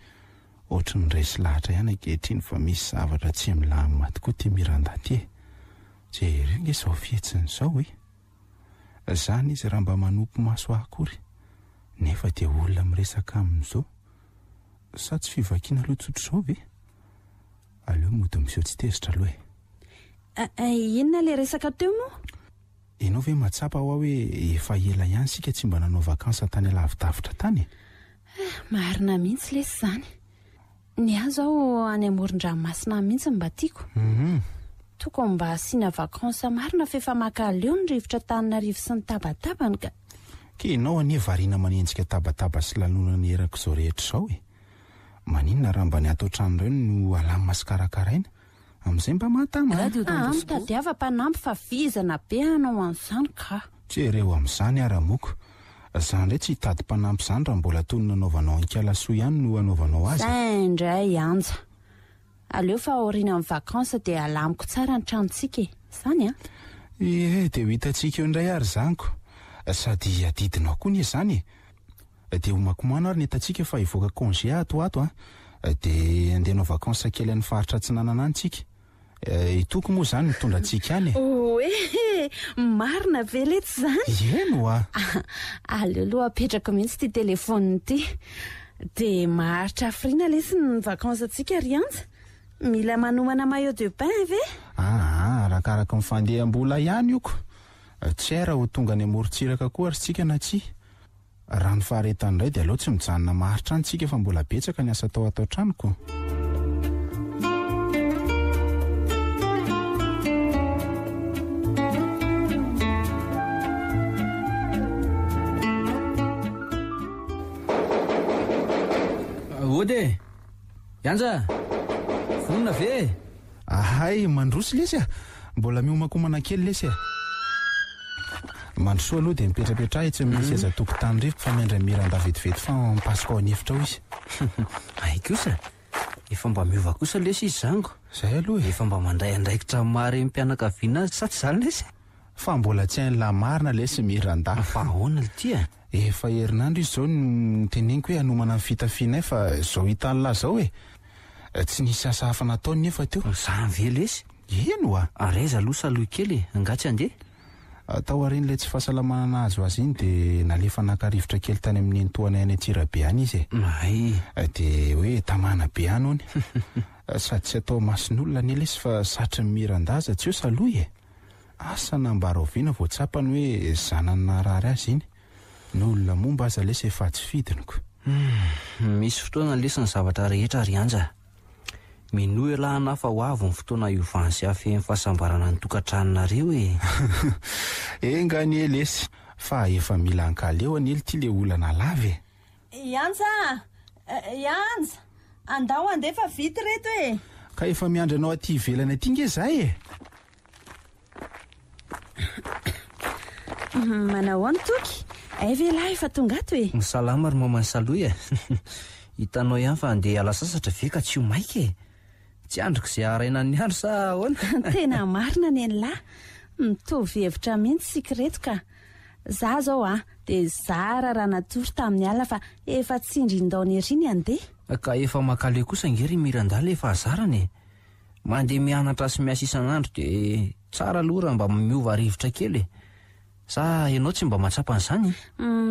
[SPEAKER 3] ohatry ny resy lahatra ihany ankehitriny fa misy zavatra tsy milamina maty koa ity Miranda ty. Jerena izao fihetsiny izao e. Zany izy raha mba manompo maso akory. Nefa dia olona miresaka amin'izao. Sa tsy fivakiana aloha tsotro izao ve? Aleo mody miseho tsy tezitra aloha e.
[SPEAKER 1] Inona ilay resaka teo moa?
[SPEAKER 3] Ianao ve mahatsapa hoe efa ela ihany sika tsy mba nanao vakansa tany alavidavitra tany?
[SPEAKER 1] Marina mihitsy lesy zany. Ny azo aho any amoron-dranomasina mihitsy mba tiako. Tokony mba asiana vakansa marina fa efa maka leo ny rivotra Antananarivo sy ny tabatabany ka.
[SPEAKER 3] Ka ianao anie variana manenjika tabataba sy lanonana ny erako izao rehetra izao e. Maninona raha mba ny ato an-trano ireny no alamina sy karakaraina? Amin'izay mba mahatama.
[SPEAKER 1] Mitadiava-panampy fa vizana be anao an'izany ka.
[SPEAKER 3] Tsy ireo amin'izany ara-moko. Izany indray tsy hitady mpanampy izany raha mbola toy ny nanaovanao an-kalasoa ihany no anaovanao azy.
[SPEAKER 1] Indray anja. Aleo fa aoriana amin'ny vakansa dia alamiko tsara ny tranontsika e. Izany a?
[SPEAKER 3] Dia ho hitantsika eo indray ary zaniko. Sady adidinao koa ny izany e. Dia homakomano ary ny hitantsika fa hivoaka congé ato a. Dia andehanao vakansa kely amin'ny faritra tsy nananantsika. Itoko moa zany mitondra antsika any e.
[SPEAKER 1] Oe, marina ve letsy zany?
[SPEAKER 3] Eno a.
[SPEAKER 1] Aleo aloha apetrako mihitsy ty telefoniny ity. Dia maharitra afrina lesy ny vakansantsika ry anja. Mila manomana maillot de bain ve?
[SPEAKER 3] Arakaraka ny fandehambola ihany ioko. Tsy hay raha ho tonga any amorontsiraka koa ary tsika na tsy. Raha ny faharetany indray dia aleo tsy mijanona maharitra antsika fa mbola betsaka ny asa tao atao-tranoko.
[SPEAKER 4] Ode, Yanja, vonona ve?
[SPEAKER 3] Mandroso lesy a. Mbola miomakomana kely lesy a. Mandrosoa aloha dia mipetrapetra itsy amin'ny seza tokotany rivotra fa miandray Miranda vetivety fa mipasika ao an'efitra ao izy.
[SPEAKER 4] Kosa, efa mba miova kosa lesy izy zango.
[SPEAKER 3] Zay aloha
[SPEAKER 4] efa mba mandray andraikitra mary mpianakaviana sa tsy zany lesy
[SPEAKER 3] fa mbola tsy hain'la marina lesy Miranda.
[SPEAKER 4] fa ahoana ity
[SPEAKER 3] Efa herinandro izy zao no teneniko hoe hanomana ny fitafianay fa zao hitan'la zao tsy nisy asa hafa nataony nefa teo.
[SPEAKER 4] Zany ve lesy
[SPEAKER 3] Ino
[SPEAKER 4] areza aloha saloha kely angatsy andeha
[SPEAKER 3] tao aorian'ilay tsy fahasalamana azo azy iny de nalefa nakarivotra kely tany amin'ny entoanay any Antsirabe any izy de hoe tamana be any hony sady tsy atao mason'olona ny lesy fa satry ny mirandaza tsy eo saloha asa nambaroviana vao tsapany hoe zanany narary azy iny ny olona momba aza lesy efa tsy fidiniko.
[SPEAKER 4] misy fotoana lesy ny zavatra rehetra rianja minoelahana fa ho avy ny fotoana iovany sy afehn'ny fahasambarana ny tokantranonareo
[SPEAKER 3] engany lesy fa efa mila ankaleo any ty le olana lavy
[SPEAKER 1] Yanja andao andefa vity reto
[SPEAKER 3] ka efa miandranao aty ivelany aty nge zay
[SPEAKER 1] manao any toky ve lahy efa tonga ato
[SPEAKER 4] salama ry mamany saloy hitanao ihany fa andeha ala sasatra ve ka tsy ho maika tsy androko izay araina ny andro sa ahoana
[SPEAKER 1] tena marina ny lahy mitovy hevitra mihitsy sikreto ka za zao de zara raha natory tamin'ny alina fa efa tsindrin-daony ery andeha
[SPEAKER 4] ka efa makale kosa ngery Mirandala efa azarany mandeha mianatra sy miasa isan'andro de tsara aloha raha mba miova rivotra kely sa ianao tsy mba matsapa an'izany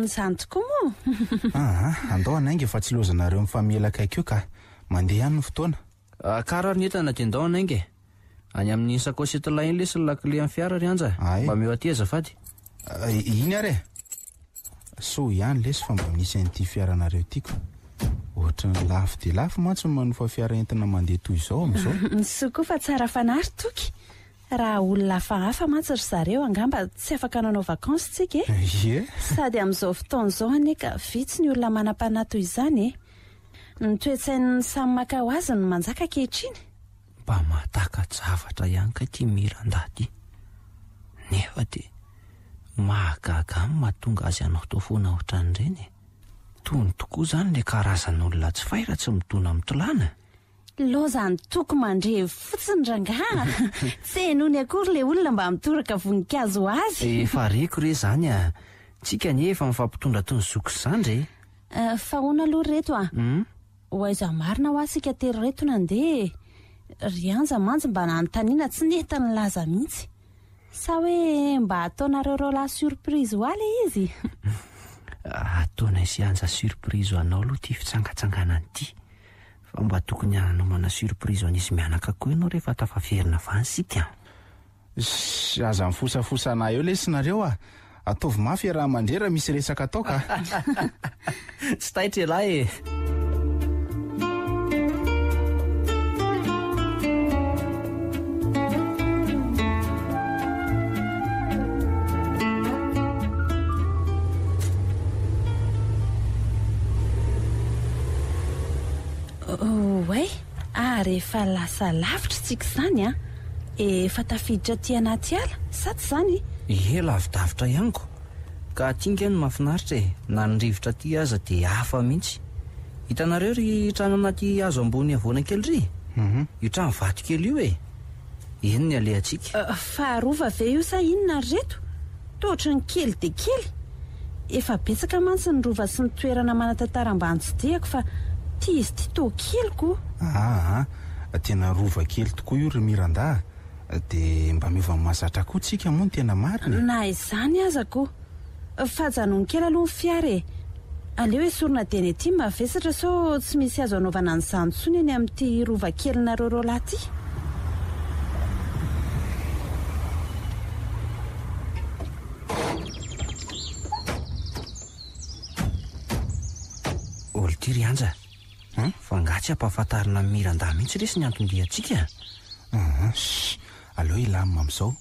[SPEAKER 1] zany tokoa moa
[SPEAKER 3] andao anainga efa tsy lozanareo mifamielakaiky io ka mandeha ihany ny fotoana
[SPEAKER 4] karaha ny entana de ndao anainga any amin'ny sakosy-tolay iny lesy lakile amin'ny fiara ry anja mba meo aty azafady
[SPEAKER 3] iny are so ihany lesy fa mba misy an'ity fiaranareo tiako ohatra ny lafo de lafo mantsy manofa fiara entina mandeha toy izao amin'izao
[SPEAKER 1] sokoa fa tsara fanary toky raha olona hafa mantsy ry zareo angamba tsy afaka nanao vakansa tsika sady amin'izao fotoana izao ane ka vitsy ny olona manam-panahy toy izany ny toe-tsain'ny samy maka ho azy ny manjaka kehitriny
[SPEAKER 4] mba mahatakajavatra ihany ka ty Miranda ty nefa de mahagaga amin'ny mahatonga azy anao tao foana ohatran'ireny tony tokoa zany le karazan'olona tsy fahira tsy midona mitolana
[SPEAKER 1] lozany toko mandre fotsiny rangaha tsy enony akory le olona mba mitoraka voninkazo ho azy
[SPEAKER 4] efa reko re zany tsika ny efa mifampitondra tony zoko zany re
[SPEAKER 1] fa hoana aloha reto ho aiza marina ho asika tery reto nandeha rianja manjy mba nanontaniana tsy nentany laza mihitsy sa hoe mba ataonareo rola surprise ho ale izy
[SPEAKER 4] ataona isy anja surprise ho anao aloha ty fitsangatsanganany ty fa mba tokony hanomana surprise ho an'izy mianaka koa ianao rehefa tafaferina vansika
[SPEAKER 3] aza mifosafosana eo lesynareo ataovy mafy raha mandrera misy resaka atao ka
[SPEAKER 4] tsy taitra elahy
[SPEAKER 1] rehefa lasa lavitra tsika zany efa tafiditra ty anaty ala sa tsy zany
[SPEAKER 4] lavidavitra ihaniko ka tinga no mahafinaritra na ny rivotra ty aza de hafa mihitsy hitanareo ry trano anaty hazo ambony avoana kely ry io trano vato kely io iny ny alehantsika
[SPEAKER 1] faharova ve io sa inona ry reto tohatra ny kely de kely efa betsaka mantsy ny rova sy ny toerana manatantara-mbany tsy diako fa ty izy ty to keliko
[SPEAKER 3] tena rova kely tokoa io ry Miranda de mba miova mahazatra koa tsika moa ny tena marina
[SPEAKER 1] na izany azako fajanony kely aloha ny fiara aleo hoe sorona deny ety mavesatra so tsy misy azo anaovana ny zantsony eny amin'ity rova kely nareo rola ty
[SPEAKER 4] olo ty ry anja fa ngatsy ampahafantarina Miranda mihitsy resy ny antondiantsika
[SPEAKER 3] aleo ilamina amin'izao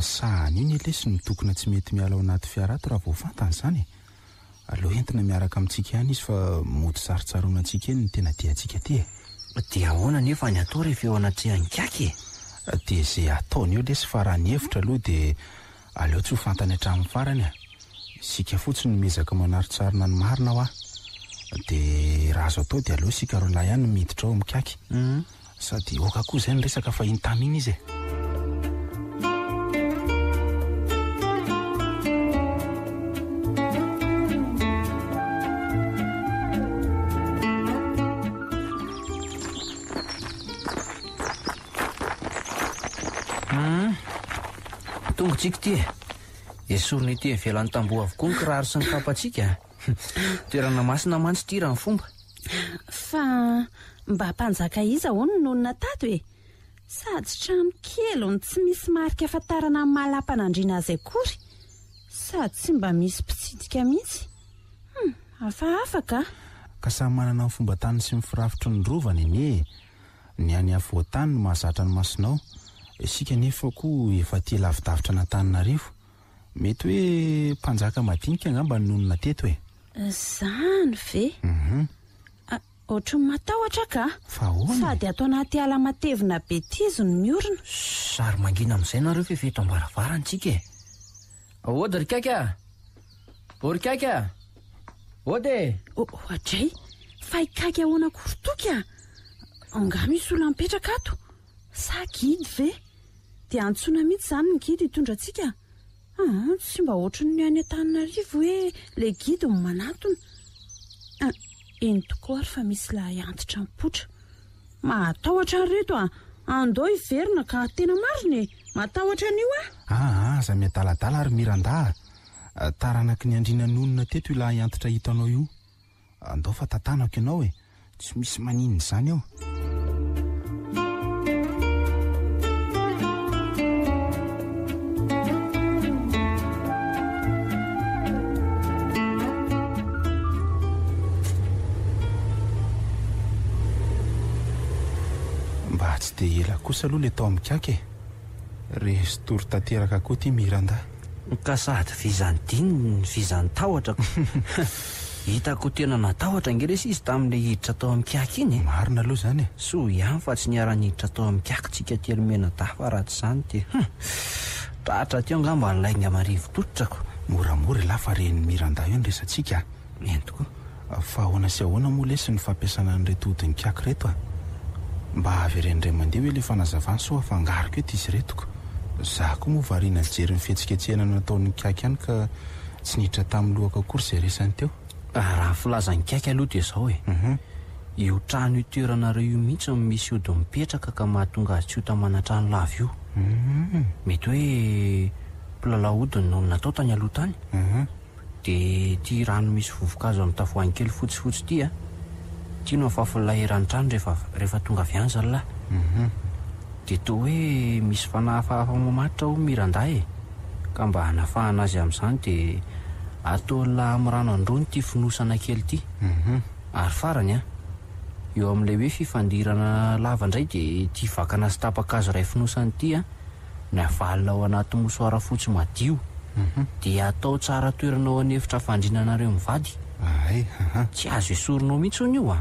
[SPEAKER 3] sahany io ny lesy ny tokona tsy mety miala ao anaty fiarato raha vao fantany izany aleo entina miaraka amintsika ihany izy fa mody sarotsaroana antsika eny ny tena diantsika ty
[SPEAKER 4] de ahoana nefa ny atao rehefa eo anatrehany kaky
[SPEAKER 3] de zay ataony eo lesy fa raha ny hevitra aloha de aleo tsy ho fantany hatramin'ny farany sika fotsiny mezaka manarotsarina ny marina ho de raha azo atao de aleo sika roalahy ihany miditra ao amikaky sady oka koa izay ny resaka fahintany iny izy
[SPEAKER 4] tongotsika ty esoriny ity ivelany tamboho avokoa ny kiraro sy ny kapatsika toerana masina mantsy ty raha ny fomba
[SPEAKER 1] fa mba mpanjaka iza hono no natato e sady trano kely tsy misy marika afantarana amin'ny mahalam-panandriana azy akory sady tsy mba misy mpitsidika mihitsy afaka
[SPEAKER 3] ka samy manana ny fomba tany sy mifirafitry ny rovana eny ny any avoatany no mahazatra ny masonao isika nefa koa efa ty lavidavitra n'Antananarivo mety hoe mpanjaka madinika angamba nonona teto e
[SPEAKER 1] zany ve ohatry ny matahotra ka
[SPEAKER 3] fa hoana
[SPEAKER 1] sady ato anaty ala matevina be tizo ny miorina
[SPEAKER 4] sary mangina amin'izay nareo fa efa eto ambaravaranytsika e ody rikaka orikaka ody
[SPEAKER 1] ohatray fa ikaiky ahoana korotoky anga misy olona mipetraka ato sa gidy ve dia antsoina mihitsy zany ny gidy hitondra antsika tsy mba ohatry ny any Antananarivo hoe le gidy no manatona eny tokoa ary fa misy lahy antitra mipotra matahotra ny reto andao hiverina ka tena mariny matahotra an'io
[SPEAKER 3] aza miadaladala ary miranda taranaky ny andrina nonona teto io lahy antitra hitanao io andao fa tantanako ianao e tsy misy maninona izany eo mba tsy dia ela kosa aloha le tao amin'ny kaka e restory tanteraka koa ty miranda
[SPEAKER 4] ka sady vizany diny vizany tahotrako hitako tena natahotra ngeresa izy tamin'le hiditra tao amin'ny kaka iny
[SPEAKER 3] marina aloha izany e
[SPEAKER 4] so ihany fa tsy niara-niditra tao amin'ny kaka tsika telomena dafa raha tsy izany ty tratra ty angamba nlainga marivo tototrako
[SPEAKER 3] moramora lafa ren'ny miranda io ny resantsika
[SPEAKER 4] eny tokoa
[SPEAKER 3] fa ahoana sy ahoana moa lesy ny fampiasana an'ireto odiny kaka reto mba avy ren'ray mandeha hoe le fanazavany so afangariko eto izy retoko za koa moa variana jery ny fihetsiketsehana nataon'ny kaka ihany ka tsy niditra tamin'ny lohaka akory izay resany teo
[SPEAKER 4] raha filazany kaka aloha dia izao e io trano itoeranareo io mihitsy misy ody mipetraka ka mahatonga azy tsy ho tamana-trano lava io mety hoe mpilalao odiny no natao tany aloha tany dia ty rano misy vovokazo amin'ny tavoahangy kely fotsifotsy ty tiano afafilaheran'ny trano rehefa tonga avy any zalahy dia toa hoe misy fanahafahafa mamatitra ho miranda e ka mba hanafahana azy amin'izany dia ataola amin'ny rano androny ty finosana kely ty ary farany eo amin'ilay hoe fifandirana lava indray dia ty vakana sy tapakazo ray finosany ty ny avalina ao anaty mosoara fotsy madio dia atao tsara toerana ao anefitra fandrinanareo mivady tsy azo esorinao mihitsy hony io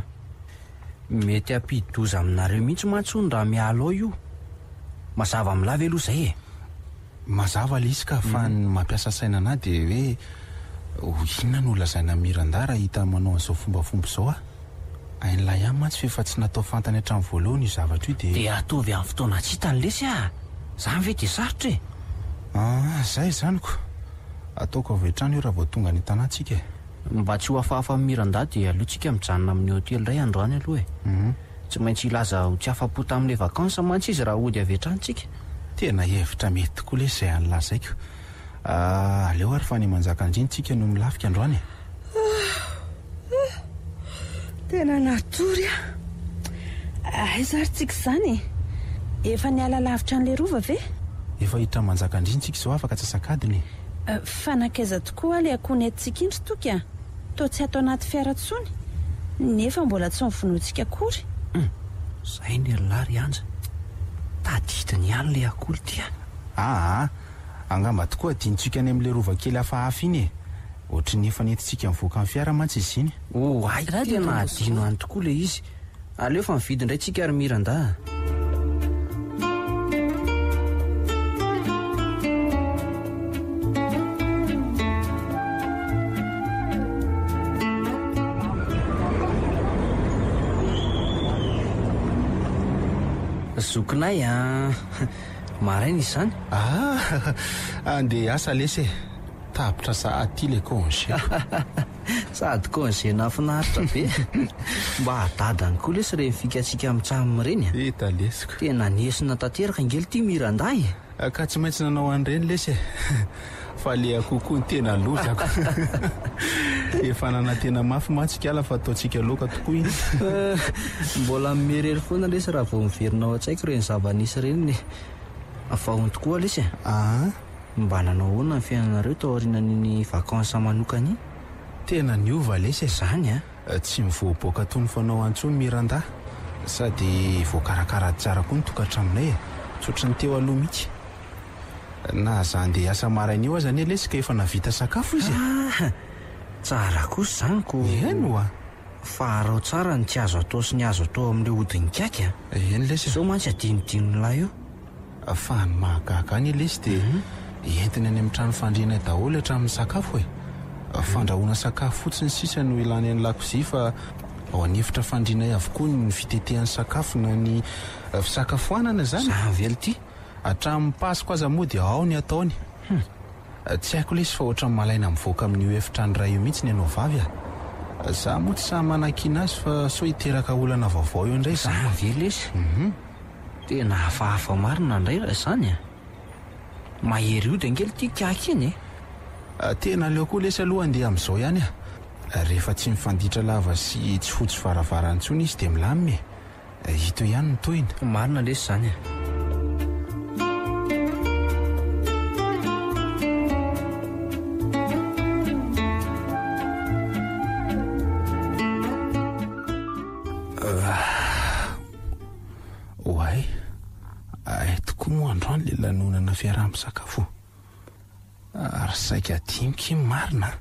[SPEAKER 4] mety ampidoza aminareo mihitsy matsony raha mialo ao io mazava milava aloha izay e
[SPEAKER 3] mazava le izy ka fa ny mampiasa saina ana dia hoe inona no lazaina miranda raha hita manao an'izao fombafomba izao ain'ilay ihany mantsy fa efa tsy natao fantany hatramin'ny voalohany io zavatra io
[SPEAKER 4] dia ataovy amin'ny fotoana tsy hitany lesy zany ve dia sarotra e
[SPEAKER 3] zay zaniko ataoko avy hatrany io raha vao tonga ny tanàntsika
[SPEAKER 4] mba tsy ho hafahafa amin'ny miranda dia alohantsika mijanona amin'ny hotely iray androany aloha tsy maintsy ilaza ho tsy afa-po tamin'ilay vakansa mantsy izy raha ody avy hatranytsika
[SPEAKER 3] tena hevitra mety tokoa lesy izay anylazaiko aleo ary fa ny manjaka-ndrinitsika no milafika androany
[SPEAKER 1] tena natory zary tsika izany efa niala lavitra n'le rova ve
[SPEAKER 3] efa hitra manjaka-ndrinitsika izao afaka tsasakadiny
[SPEAKER 1] fanakaiza tokoa le akony atsika indry toky toa tsy atao anaty fiaratsony nefa mbola tsy mivonoantsika akory
[SPEAKER 4] zay ny lary anja tadita ny any le akoly ty
[SPEAKER 3] angamba tokoa adintsika any amin'le rova kely hafahafa iny ohatry ny efa nentintsika mivoaka amin'ny fiara mantsy izy iny
[SPEAKER 4] ay tena adino any tokoa le izy aleo fa mividy indray tsika ary miranda zokinay maraina izany.
[SPEAKER 3] Andeha asa lesy tapitra sahady ty le congé.
[SPEAKER 4] Sady congé nafinaritra be. Mba hadadany koa lesy rehefa fikatsika mitsamina reny.
[SPEAKER 3] Hita lesiko.
[SPEAKER 4] Tena nesina tanteraka ngely ty miranday.
[SPEAKER 3] Ka tsy maintsy nanao an'ireny lesy. Fa le akokoa ny tena lozako. Efa nana tena mafy matsika ala fa ataontsika loka tokoa iny.
[SPEAKER 4] Mbola mimerery foana lesy raha vao miverinao an-tsaiko reny zava-nisy reny. Afahony tokoa lesy. Mba nanao hoana ny fiainanareo tao aorianan'iny vakansa manokana iny?
[SPEAKER 3] Tena niova lesy
[SPEAKER 4] Zany
[SPEAKER 3] tsy mivoaboaka toy ny fanao antsony miranda. Sady voakarakara tsara koa ny tokantranonay. Tsotra ny teo aloha mihitsy. Na za andeha asa maraina io aza anie lesy ka efa navita sakafo izy.
[SPEAKER 4] Tsara kosa zany ko.
[SPEAKER 3] Eno
[SPEAKER 4] fa arao tsara ny tsy azo atao sy ny azo atao amin'ilay hodiny kaka.
[SPEAKER 3] Eny lesy.
[SPEAKER 4] So mantsy adinodino lahy io.
[SPEAKER 3] Fa ny mahagaga any lesy dia entiny any amin'ny trano fandriana daholo hatramin'ny sakafo fandrahoana sakafo fotsiny sisa no ilany any lakozia fa ao anefitra fandrianay avokoa ny fitetehan'ny sakafo na ny fisakafoanana zany.
[SPEAKER 4] Za velo ty.
[SPEAKER 3] Hatramin'ny Paska aza moa dia ao ny ataony. Tsy haiko lesy fa ohatran'ny malaina mivoaka amin'ny efitrano iray io mihitsy ny anao vavy za moa tsy sahy manan-kina azy fa so hiteraka olana vaovao eo indray.
[SPEAKER 4] Za velo lesy. Tena hafahafa marina indray raha izany mahery io dia ngely tia kaka iny.
[SPEAKER 3] Tena aleo koa lesy aloha andeha amin'izao ihany rehefa tsy mifanditra lava sy tsy fotsy varavarantsony izy dia milaminy. Hito ihany ny toyiny.
[SPEAKER 4] Marina lesy zany
[SPEAKER 3] tokoa moa androany le lanonana fiaraha-misakafo. Ary saika dimika marina.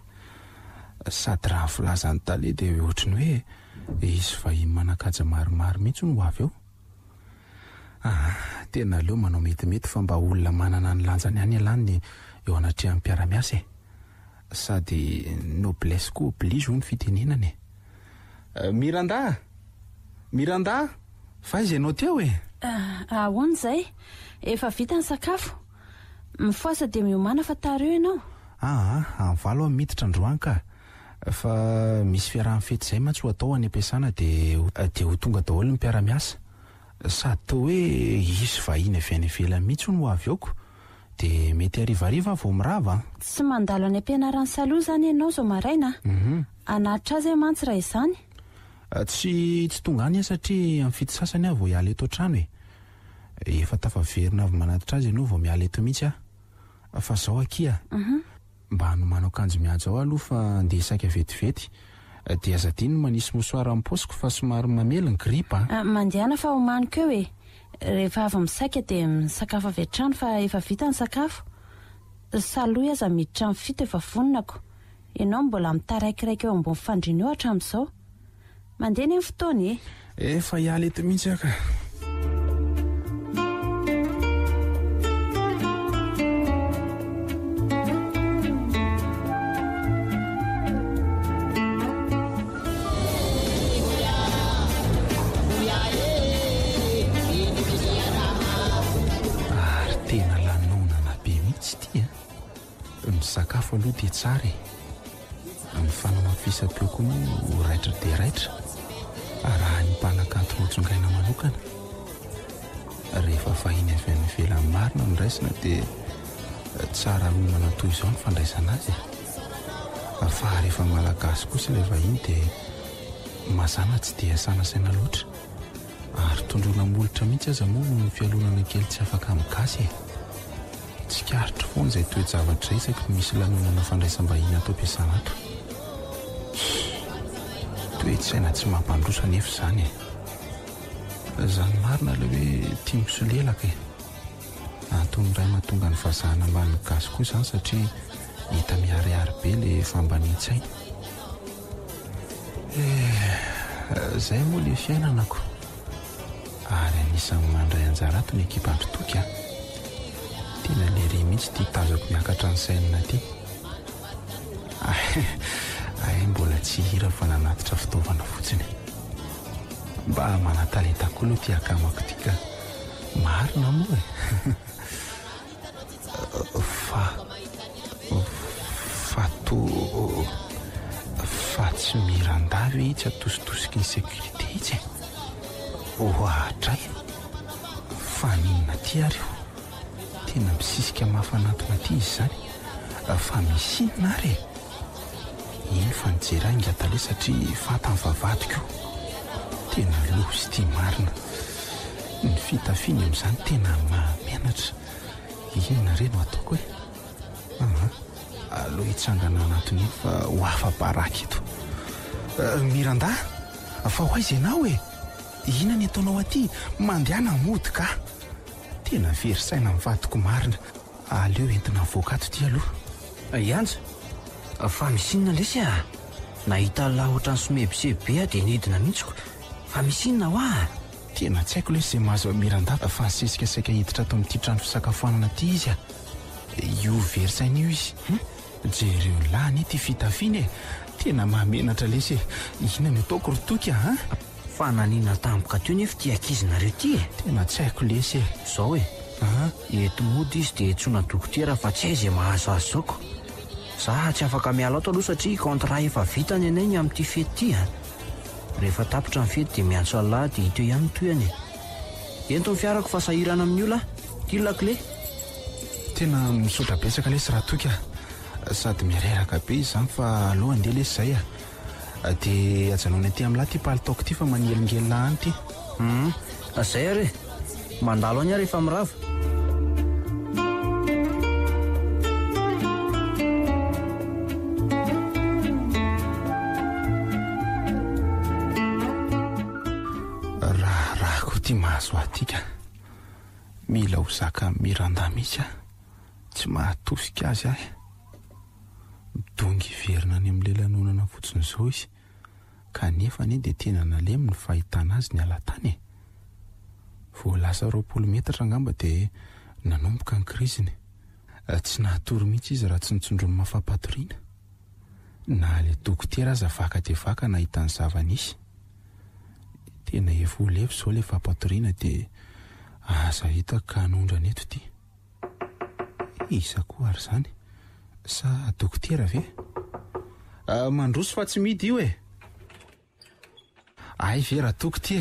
[SPEAKER 3] Sady raha filazany tale dia ohatrany hoe izy vahiny manakaja maromaro mihitsy no avy eo. Tena aleo manao metimety fa mba olona manana ny lanjany any alany eo anatrehan'ny mpiara-miasa sady noblesse koa oblige ho ny fitenenany. Miranda fa izy ianao teo
[SPEAKER 1] ahoana izay efa vita ny sakafo mifoasa dia miomana fa tareo ianao.
[SPEAKER 3] Amin'ny valo aho miditra androany ka fa misy fiarahan'ny fety izay mantsy ho atao any am-piasana dia ho tonga daholo ny mpiara-miasa sady tao hoe isy vahiny avy any ivelany mihitsy no avy eoko dia mety harivariva vao mirava.
[SPEAKER 1] Tsy mandalo any am-pianaran'ny saloha zany ianao zao maraina. Anaritra azy mantsy raha izany.
[SPEAKER 3] Tsy tonga any satria amin'ny fito sasany aho vao hiala eto an-trano efa tafaverina avy manatitra azy ianao vao miala eto mihitsy fa zao akia mba hanomanao akanjo mihaja ao aloha fa andeha saika vetivety dia aza diny manisy mosoara amin'ny paosiko fa somary mamely ny gripa.
[SPEAKER 1] Mandehana fa homaniko eo rehefa avy misaika dia misakafo avy hatrano fa efa vita ny sakafo. Saloha aza miditra amin'ny fito efa voninako. Ianao mbola mitaraikiraiky eo ambony fandriana eo hatramin'izao. Mandeha ny fotoany
[SPEAKER 3] efa hiala eto mihitsy aka. Ary tena lanonana be mihitsy ty misakafo aloha dia tsara ny fanamafisam-peo koa no raitra dia raitra raha ny mpanakanto notsongaina manokana rehefa vahiny avy any ivelan'ny marina ny raisina dia tsara lonana toy izao ny fandraisana azy fa rehefa malagasy kosa ilay vahiny dia mazana tsy dia sanasaina loatra ary tondrona molitra mihitsy aza moa ny fialonana kely tsy afaka migasy tsy karitra foana izay toe-javatra isaky no misy lanonana fandraisam-bahiny atao am-piasana ato toe tsy saina tsy mampandrosa nefa izany zany marina ilay hoe tia misolelaka antony ray mahatonga ny vazahana ambany gasy koa izany satria hita miariary be ilay fambanian-tsaina izay moa ilay fiainanako ary anisan'ny mandray anjara ato ny ekipa androtoky tena lery mihitsy tia tazako miakatra ny sainina ty mbola tsy hira fa nanatitra fitaovana fotsiny mba manatalenta koa aloha ty akamako ty ka marina moa fa tsy mirandavy itsy atositosiky ny sécurité itsy ohatray fa ninona ty ary tena misisika mahafanatona ty izy zany fa misy inona ary iny fa nijery angatale satria fantany vavadiko tena lozy ty marina ny fitafiny amin'izany tena mamenatra inona reno ataoko aloha hitsangana anatiny iny fa ho afa-baraky eto Miranda fa ho aiza ianao inona ny ataonao aty mandehana mody ka tena verisaina mivadiko marina aleo entina voakato ty aloha
[SPEAKER 4] ianja fa misy inona lesy nahita lahy ohatrany somebisebe dia nidina mihitsiko fa misy inona ho
[SPEAKER 3] tena tsy haiko lesy izay mahazo Miranda fa nisesika saika hiditra atao amin'ity trano fisakafoanana ty izy io verisaina io izy jereo lany ty fitafiny tena mahamenatra lesy inona ny ataoko rotoky
[SPEAKER 4] fa nanina tampoka teo nefa ty ankizinareo ty
[SPEAKER 3] tena tsy haiko lesy
[SPEAKER 4] zao eto mody izy dia tsona dokotera fa tsy hay izay mahazo azy zaoko za tsy afaka miala ato aloha satria contrat efa vitany anay amin'ity fety ty rehefa tapitra ny fety dia miantso alahy dia hito ihany toyany ento ny fiarako fa sahirana amin'ny ola ty lakle
[SPEAKER 3] tena misotra betsaka lesy raha toky sady mireraka be izy zany fa aloha andeha lesy zay dia ajanona aty amin'lahy ty palitaoko ty fa manielingelina any ty
[SPEAKER 4] zay ary mandalo any ary efa mirava
[SPEAKER 3] rahako ty mahazo atika mila ho zaka Miranda mihitsy tsy mahatosika azy midongy verina any amin'ny lelanonana fotsiny izao izy kanefa ny dia tena nalemy ny fahitana azy ny alatany voalasa 20 metatra angamba dia nanomboka ny kriziny tsy nahatory mihitsy izy raha tsy nitsondrony mafampatoriana na le dokotera aza vaka dia vaka nahitany zava-nisy tena efa ho lefo izao le fampatoriana dia aza hita ka hanondrana eto ty iza koa ary zany sa dokotera ve mandroso fa tsy midy io ay ve raha toko ty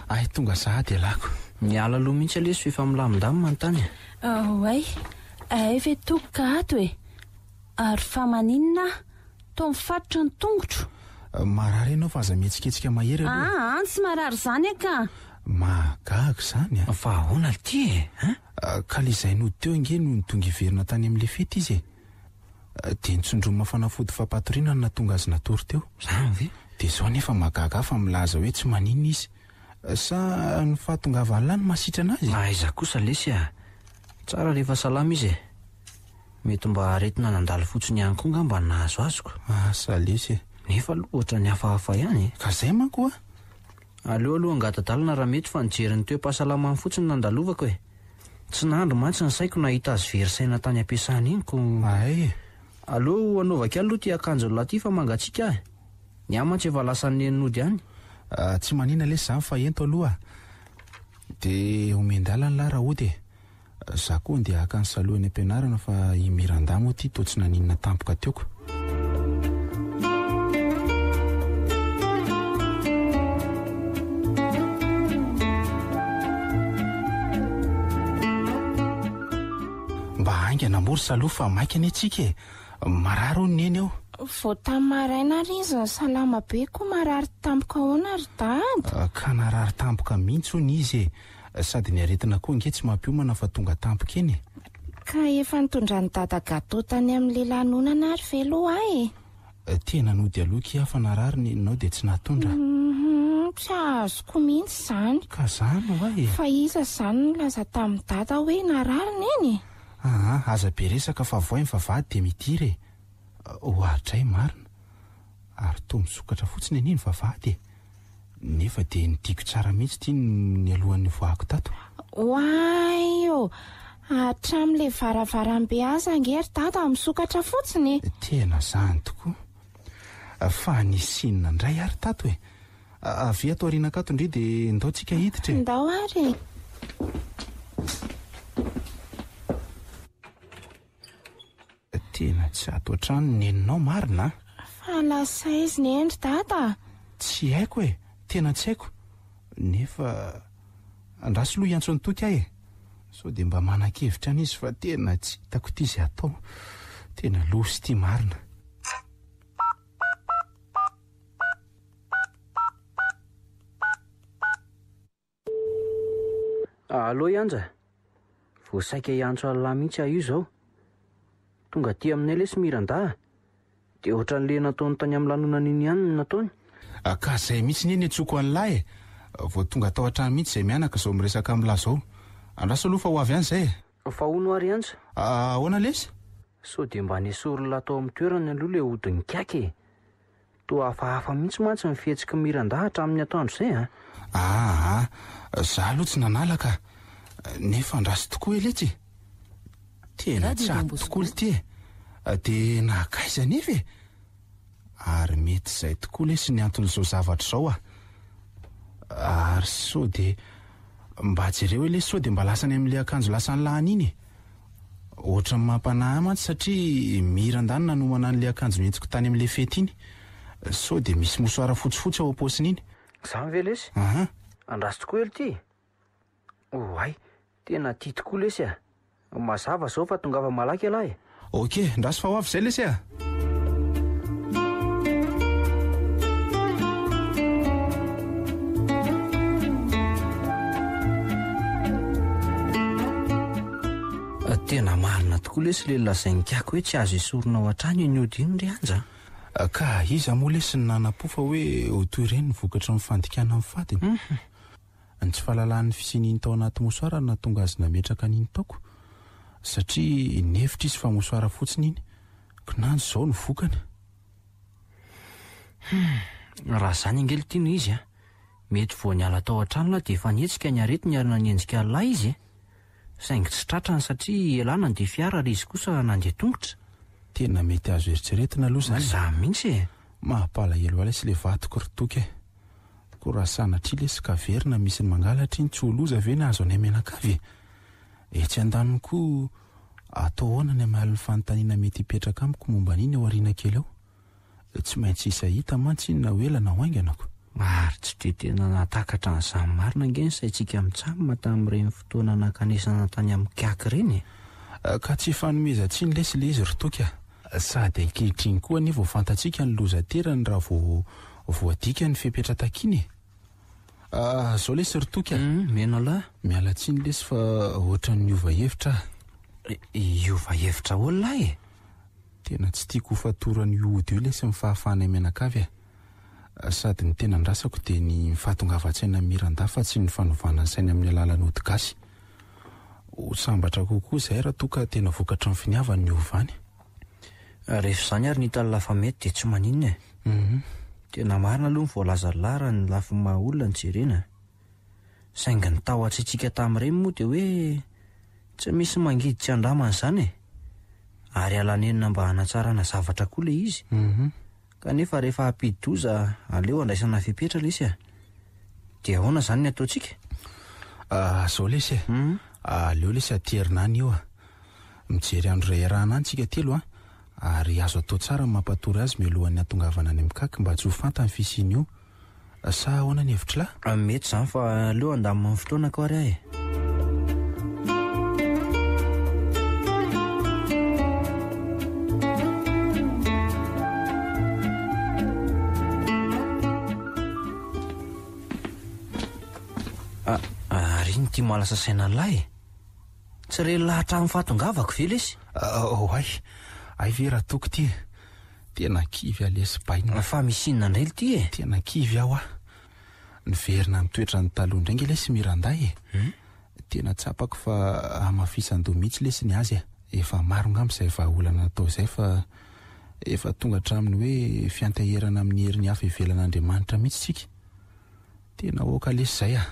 [SPEAKER 3] ay tonga za dia lako
[SPEAKER 4] miala aloha mihitsy alesy fa efa milamindamy manontany
[SPEAKER 1] ay ve toka ato ary fa maninona to mifatotra ny tongotro
[SPEAKER 3] marary ianao fa aza mihetsiketsika mahery
[SPEAKER 1] aloha tsy marary zany ka
[SPEAKER 3] mahagaga zany
[SPEAKER 4] fa ahoana ty
[SPEAKER 3] ka le izay nody teo inge no nitonga iverina tany amin'le fety izy dia nitsondrony mafanafody fampatoriana no natonga azy natory teo
[SPEAKER 4] zany ve
[SPEAKER 3] dia izao nefa mahagaga fa milaza hoe tsy maninona izy sa ny fahatongavana ny masitra anazy
[SPEAKER 4] aiza kosa lesy tsara rehefa salama izy mety mba aretina nandalo fotsiny ihany koa ngamba nahazo azoko
[SPEAKER 3] asa lesy
[SPEAKER 4] nefa aloha ohatra ny hafahafa ihany
[SPEAKER 3] ka zay manko
[SPEAKER 4] aleo aloha angatadalana raha mety fa nijeriny toe-pahasalamany fotsiny nandalovako tsy nandro mantsy ny saiko nahita azy verisaina tany ampiasana iny ko
[SPEAKER 3] ay
[SPEAKER 4] aleo anaovaka aloha ty akanjo laty fa mangatsiaka ny amantsy efa lasan'ny enynody ihany
[SPEAKER 3] tsy manina lesy zany fa ento aloha dia omendalana lahy raha ody za koa dia haka ny salohany ampianarana fa i Miranda moa ty to tsy naninona tampoka teoko mba hainga namory saloha fa maika any atsika marary ony neny eo
[SPEAKER 2] vao tamin'ny maraina ary izy ny salama be koa marary tampoka ahoana ry dady
[SPEAKER 3] ka narary tampoka mihitsy ony izy sady ny aretina koa nge tsy mampiomana fa tonga tampoka eny
[SPEAKER 2] ka efa nitondra ny dada gato tany amin'ny lelanonana ary veloha
[SPEAKER 3] tena nody aloha fa narary neninao dia tsy nahatondra
[SPEAKER 2] tsy azoko mihitsy zany
[SPEAKER 3] ka zany ho
[SPEAKER 2] fa iza zany nolaza tamin'ny dada hoe narary neny
[SPEAKER 3] aza be resaka fa voay ny vavady dia midiry hoaritray marina ary to misokatra fotsiny aniny vavady nefa dia nidiko tsara mihitsy ty ny alohan'ny voako tato
[SPEAKER 2] hoay hatramin'le varavarambe aza angery dada misokatra fotsiny
[SPEAKER 3] tena zany tokoa fa nisinina indray ary tato avy ato ariana-kato indray dia ndao tsika hiditra
[SPEAKER 2] ndao ary
[SPEAKER 3] Tena tsy ato an-trano neninao marina.
[SPEAKER 2] Fa lasa izy ny endry data.
[SPEAKER 3] Tsy haiko e, tena tsy haiko. Nefa andraso loha iantso ny toky ahy e. So dia mba manan-kevitra an'izy fa tena tsy hitako ity izay atao. Tena losy ity marina.
[SPEAKER 4] Allo Ianja, voasaika iantso alina mihitsy aho io izao. Tonga aty aminay ilay sy Miranda. Dia ohatran'ilay nataony tany amin'ny lanonana iny ihany no nataony.
[SPEAKER 3] Ka izay mihitsy ny eny antsoko an'lahy e. Vao tonga tao an-trano mihitsy izay mianaka izao miresaka amin'lahy izao. Andraso aloha fa ho avy ihany izay e.
[SPEAKER 4] Fa hono ary Ianja.
[SPEAKER 3] Ahoana lesy?
[SPEAKER 4] So dia mba nesorina atao amin'ny toerana aloha ilay hodiny kiaky e. Toa hafahafa mihitsy mantsy ny fihetsiky Miranda hatramin'ny atoandro izay a.
[SPEAKER 3] Zaho aloha tsy nanalaka. Nefa andraso tokoa eletsy. Tena tsy ato tokoa ity e. Dia nahakaiza nefa e. Ary mety izay tokoa lesy ny anton'izao zavatra izao a. Ary so dia mba jereo hoe lesy so dia mba lasany amin'ilay akanjo lasany lahany iny. Ohatra ny mampanahy mantsy satria Miranda nanomana an'ilay akanjo mihetsiko tany amin'ilay fety iny. So dia misy mosoara fotsifotsy ao am-paosiny iny.
[SPEAKER 4] Izany ve lesy? Andraso tokoa elo ity. Ay, tena tia tokoa lesy a. Mazava izao fa tongava malaky alahy.
[SPEAKER 3] Ok, ndraso fa ho avy izay lesy a.
[SPEAKER 4] Tena marina tokoa lesy ilay lazainy kiako hoe tsy azo esorina ao an-trano iny ody iny ry Anja.
[SPEAKER 3] Ka iza moa lesy ny nanam-po fa hoe ho toy ireny ny vokatra ny fandikana amin'ny fadiny. Ny tsy fahalalan'ny fisian'iny tao anaty mosoara na tonga azy nametraka an'iny taoko. Satria nefitra izy fa mosoara fotsiny iny. Kinanjo izao ny vokany.
[SPEAKER 4] Raha izany angely tiana izy a. Mety vao niala tao an-trano la dia efa nietsika ny arety niarina ny endrika lahy izy. Saingy tsy tratrany satria elana dia fiara ary izy kosa nandeha tongotra.
[SPEAKER 3] Tena mety azo eritreretina aloha izany.
[SPEAKER 4] Za mihitsy e.
[SPEAKER 3] Mampalahelo lesy ilay vatoko ritoky e. Koa raha sanatria lesy kaverina misy ny mangalatra iny tsy ho loza ve na azo any menakavy e. Etsy an-daniny koa atao ahoana ny amaly ny fanontaniana mety hipetraka amiko momba an'iny ao aoriana kely ao. Tsy maintsy isa hita mantsy iny na ho ela na ho ainganako.
[SPEAKER 4] Ary tsy dia tena natakatra an'izany marina angeny saintsika mitsamina tamin'ireny fotoana nankanesana tany amin'ny kiaky ireny.
[SPEAKER 3] Ka tsy fanomezantsiny lesy ilay izy ritoky a. Sady ankehitriny koa anefa fantatsika ny lozaterany raha vao adika ny fipetratakiny. Zao lesy ritoky a.
[SPEAKER 4] Mena lahy.
[SPEAKER 3] Miala tsiny lesy fa ohatran'ny hiova hevitra.
[SPEAKER 4] Hiova hevitra olona e.
[SPEAKER 3] Tena tsy tiako fatorany ody io lesy mifahafana menakavy a. Sady ny tena ndrasako dia ny fahatongavan-tsaina Miranda fa tsy ny fanovana ny sainy amin'ny alalan'ny ody gasy. Ho sambatra kokoa izay raha toa ka tena vokatra ny finiavany ny ovany.
[SPEAKER 4] Rehefa izany ary ny tany lafa mety dia tsy maninona e. Tena marina aloha ny voalaza lara ny lafi maha olona ny jerena. Saingy ny tahotra itsika tamin'ireny moa dia hoe tsy misy mangiditra andramana izany e. Ary alanenina mba hanatsarana zavatra koa ilay izy. Kanefa rehefa hampidi-doza aleo andraisana fipetra lesy a. Dia ahoana izany ny ataontsika?
[SPEAKER 3] Zao lesy e. Aleo lesy aterinany io a. Mijery andro iray arahana any tsika telo a. Ary azo atao tsara ny mampatory azy mialohan'ny atongavana any amin'ny kaky mba tsy ho fantany fisiany io. Sa ahoana ny hevitra lahy?
[SPEAKER 4] Mety izany fa aleo andamina amin'ny fotoana ko ary ahy e. Ary iny tia malasa saina lahy. Tsy re lahatra amin'ny fahatongavako ve lesy?
[SPEAKER 3] Ay ve raha toko ty. Tena kivy alesy baina.
[SPEAKER 4] Fa misinina indray ity e.
[SPEAKER 3] Tena kivy aho a. Niverina mitoetra ny taloha indray nge lesy Miranda e. Tena tsapako fa amafisan-doha mihitsy lesy ny azy e. Efa maro ngamba izay efa olana natao izay fa efa tonga hatraminy hoe fianteherana amin'ny herin'ny hafa ivelan'Andriamanitra mihitsy tsika. Tena oka lesy izay a.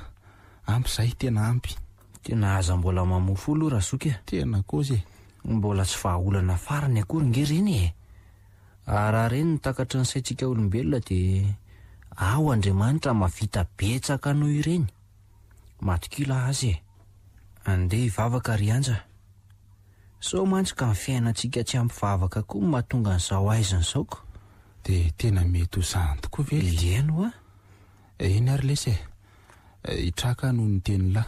[SPEAKER 3] Ampy izay tena ampy.
[SPEAKER 4] Tena aza mbola mamofo aloha raha soky e.
[SPEAKER 3] Tena kozy.
[SPEAKER 4] Mbola tsy vahaolana farany akory nge reny e. Raha reny ny takatry ny saintsika olombelona dia ao Andriamanitra mavita betsaka noho ireny. Matikila azy e. andeha hivavaka ry anja. So mantsy ka mifiainantsika tsy ampivavaka koa no mahatonga an'izao aiziny zaoko.
[SPEAKER 3] Dia tena mety ho zany tokoa ve
[SPEAKER 4] Eno a?
[SPEAKER 3] Eny ary lesy hitraka noho ny teny lahy.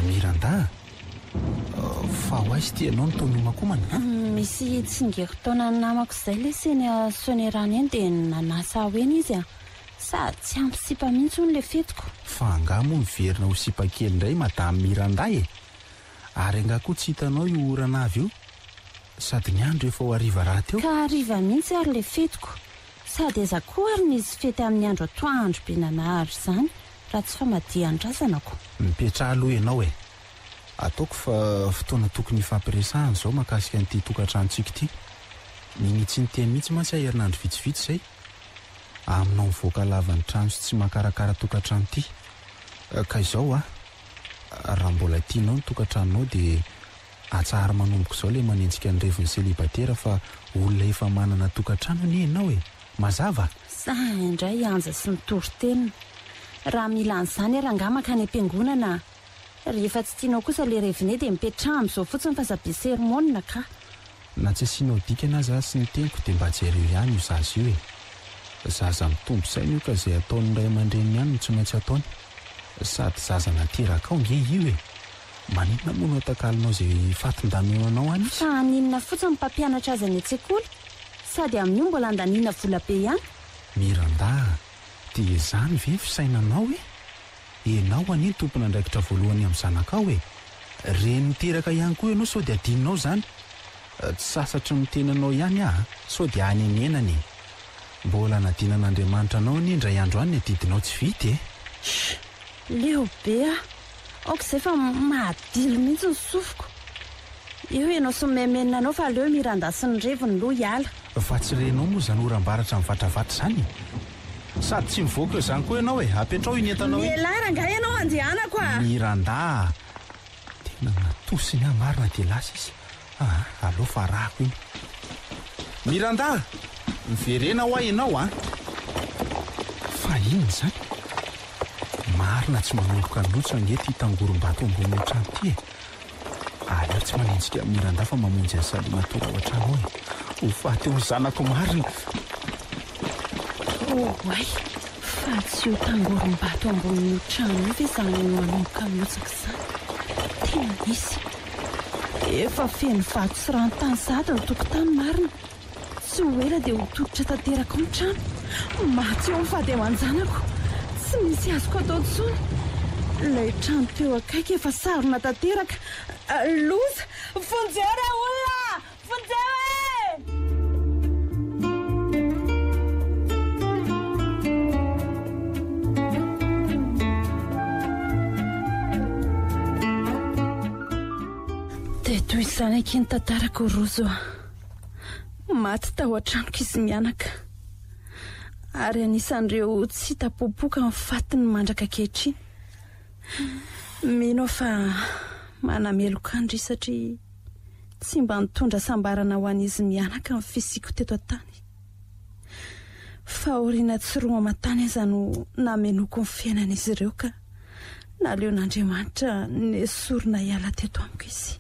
[SPEAKER 3] Miranda, fa ho aizy ty ianao ny tonomakomana?
[SPEAKER 1] Misy tsingeko taona ny namako izay lesy eny Sonerana eny dia nanasa ho eny izy sady tsy ampy sipa mihitsy hono le fetiko.
[SPEAKER 3] Fa anga moa miverina ho sipa kely indray madame Miranda ary anga koa tsy hitanao io orana avy io sady ny andro efa ho hariva raha teo.
[SPEAKER 1] Ka hariva mihitsy ary le fetiko sady aiza koa ary nisy fety amin'ny andro atoandro be nanahary izany raha tsy famadihan-drazanako.
[SPEAKER 3] Mipetraha aloha ianao ataoko fa fotoana tokony ifampiresahana izao mahakasika an'ity tokantranontsika ity. Ninitsy ny teny mihitsy mantsy herinandro vitsivitsy izay aminao mivoaka lavan'ny trano sy tsy makarakara tokantrano ity. Ka izao raha mbola tianao ny tokantranonao dia atsara manomboka izao ilay manenjika ny reviny selibatera fa olona efa manana tokantrano ni ianao mazava.
[SPEAKER 1] Za indray anja sy mitory-tenina raha mila an'izany arangama ka ny am-piangonana rehefa tsy tianao kosa le revine dia mipetraha amin'izao fotsiny fa sabe sermonina ka.
[SPEAKER 3] Na tsy asianao dikana za sy ny teniko dia mba jereo ihany io zaza io zaza mitombo saina io ka izay ataon'ny ray aman-dreny ihany no tsy maintsy ataony sady zaza nateraka ao nge io maninona moa no atakalinao izay fatin-danoana anao any izy?
[SPEAKER 1] Fa aninona fotsiny mpampianatra azy any an-tsekoly sady amin'io mbola andaniana vola be ihany.
[SPEAKER 3] Miranda, dia izany ve fisainanao enao aniny tompona andraikitra voalohany amin'ny zanakao reny miteraka ihany koa ianao sao dia adininao izany tsy sasatra ny tenanao ihany sao dia any enenany mbola nadinan'Andriamanitra anao ny indray andro any adidinao tsy vity
[SPEAKER 1] leo be aoko izay fa mahadilo mihitsy ny sofiko eo ianao sy maimenina anao fa aleo Miranda sy ny reviny loha hiala.
[SPEAKER 3] Fa tsy renao moa izany oram-baratra mivatravatra izany sady tsy mivoaka eo izany koa ianao apetrao iny entanao
[SPEAKER 1] mialara nga ianao andehanako
[SPEAKER 3] Miranda, tena natosiny marina dia lasa izy aleo farahako iny. Miranda, miverena ho ianao fa iny izany marina tsy manomboka ny loatra ange ty tangorom-bato ambony otrano ty aleo tsy manenjika Miranda fa mamonjy ny salinatora ao an-trano ho faty ho zanako marina.
[SPEAKER 1] Oay, fa tsy ho tangorom-bato ambony otrano io ve izany no manomboka mihotsaka izany. Tena misy efa feno vato sy rano-tany sady ny tokotany marina tsy ho ela dia ho toditra tanteraka ao trano matsy eo mifady aman-janako tsy misy azoko atao intsony. Ilay trano teo akaiky efa sarona tanteraka loza vonjera olona vonjera toy izany akiny tantarako rozo maty tao an-tranoko izy mianaka ary anisan'ireo tsy hitapopoka mifatiny mandraka kehitriny. Mino fa manamelokandry satria tsy mba nitondra sambarana ho an'izy mianaka amin'ny fisiko teto an-tany fa oriana tsiroa aman-tany aza no namenoko ny fiainan'izy ireo ka naleon'Andriamanitra nesorina hiala teto amiko izy.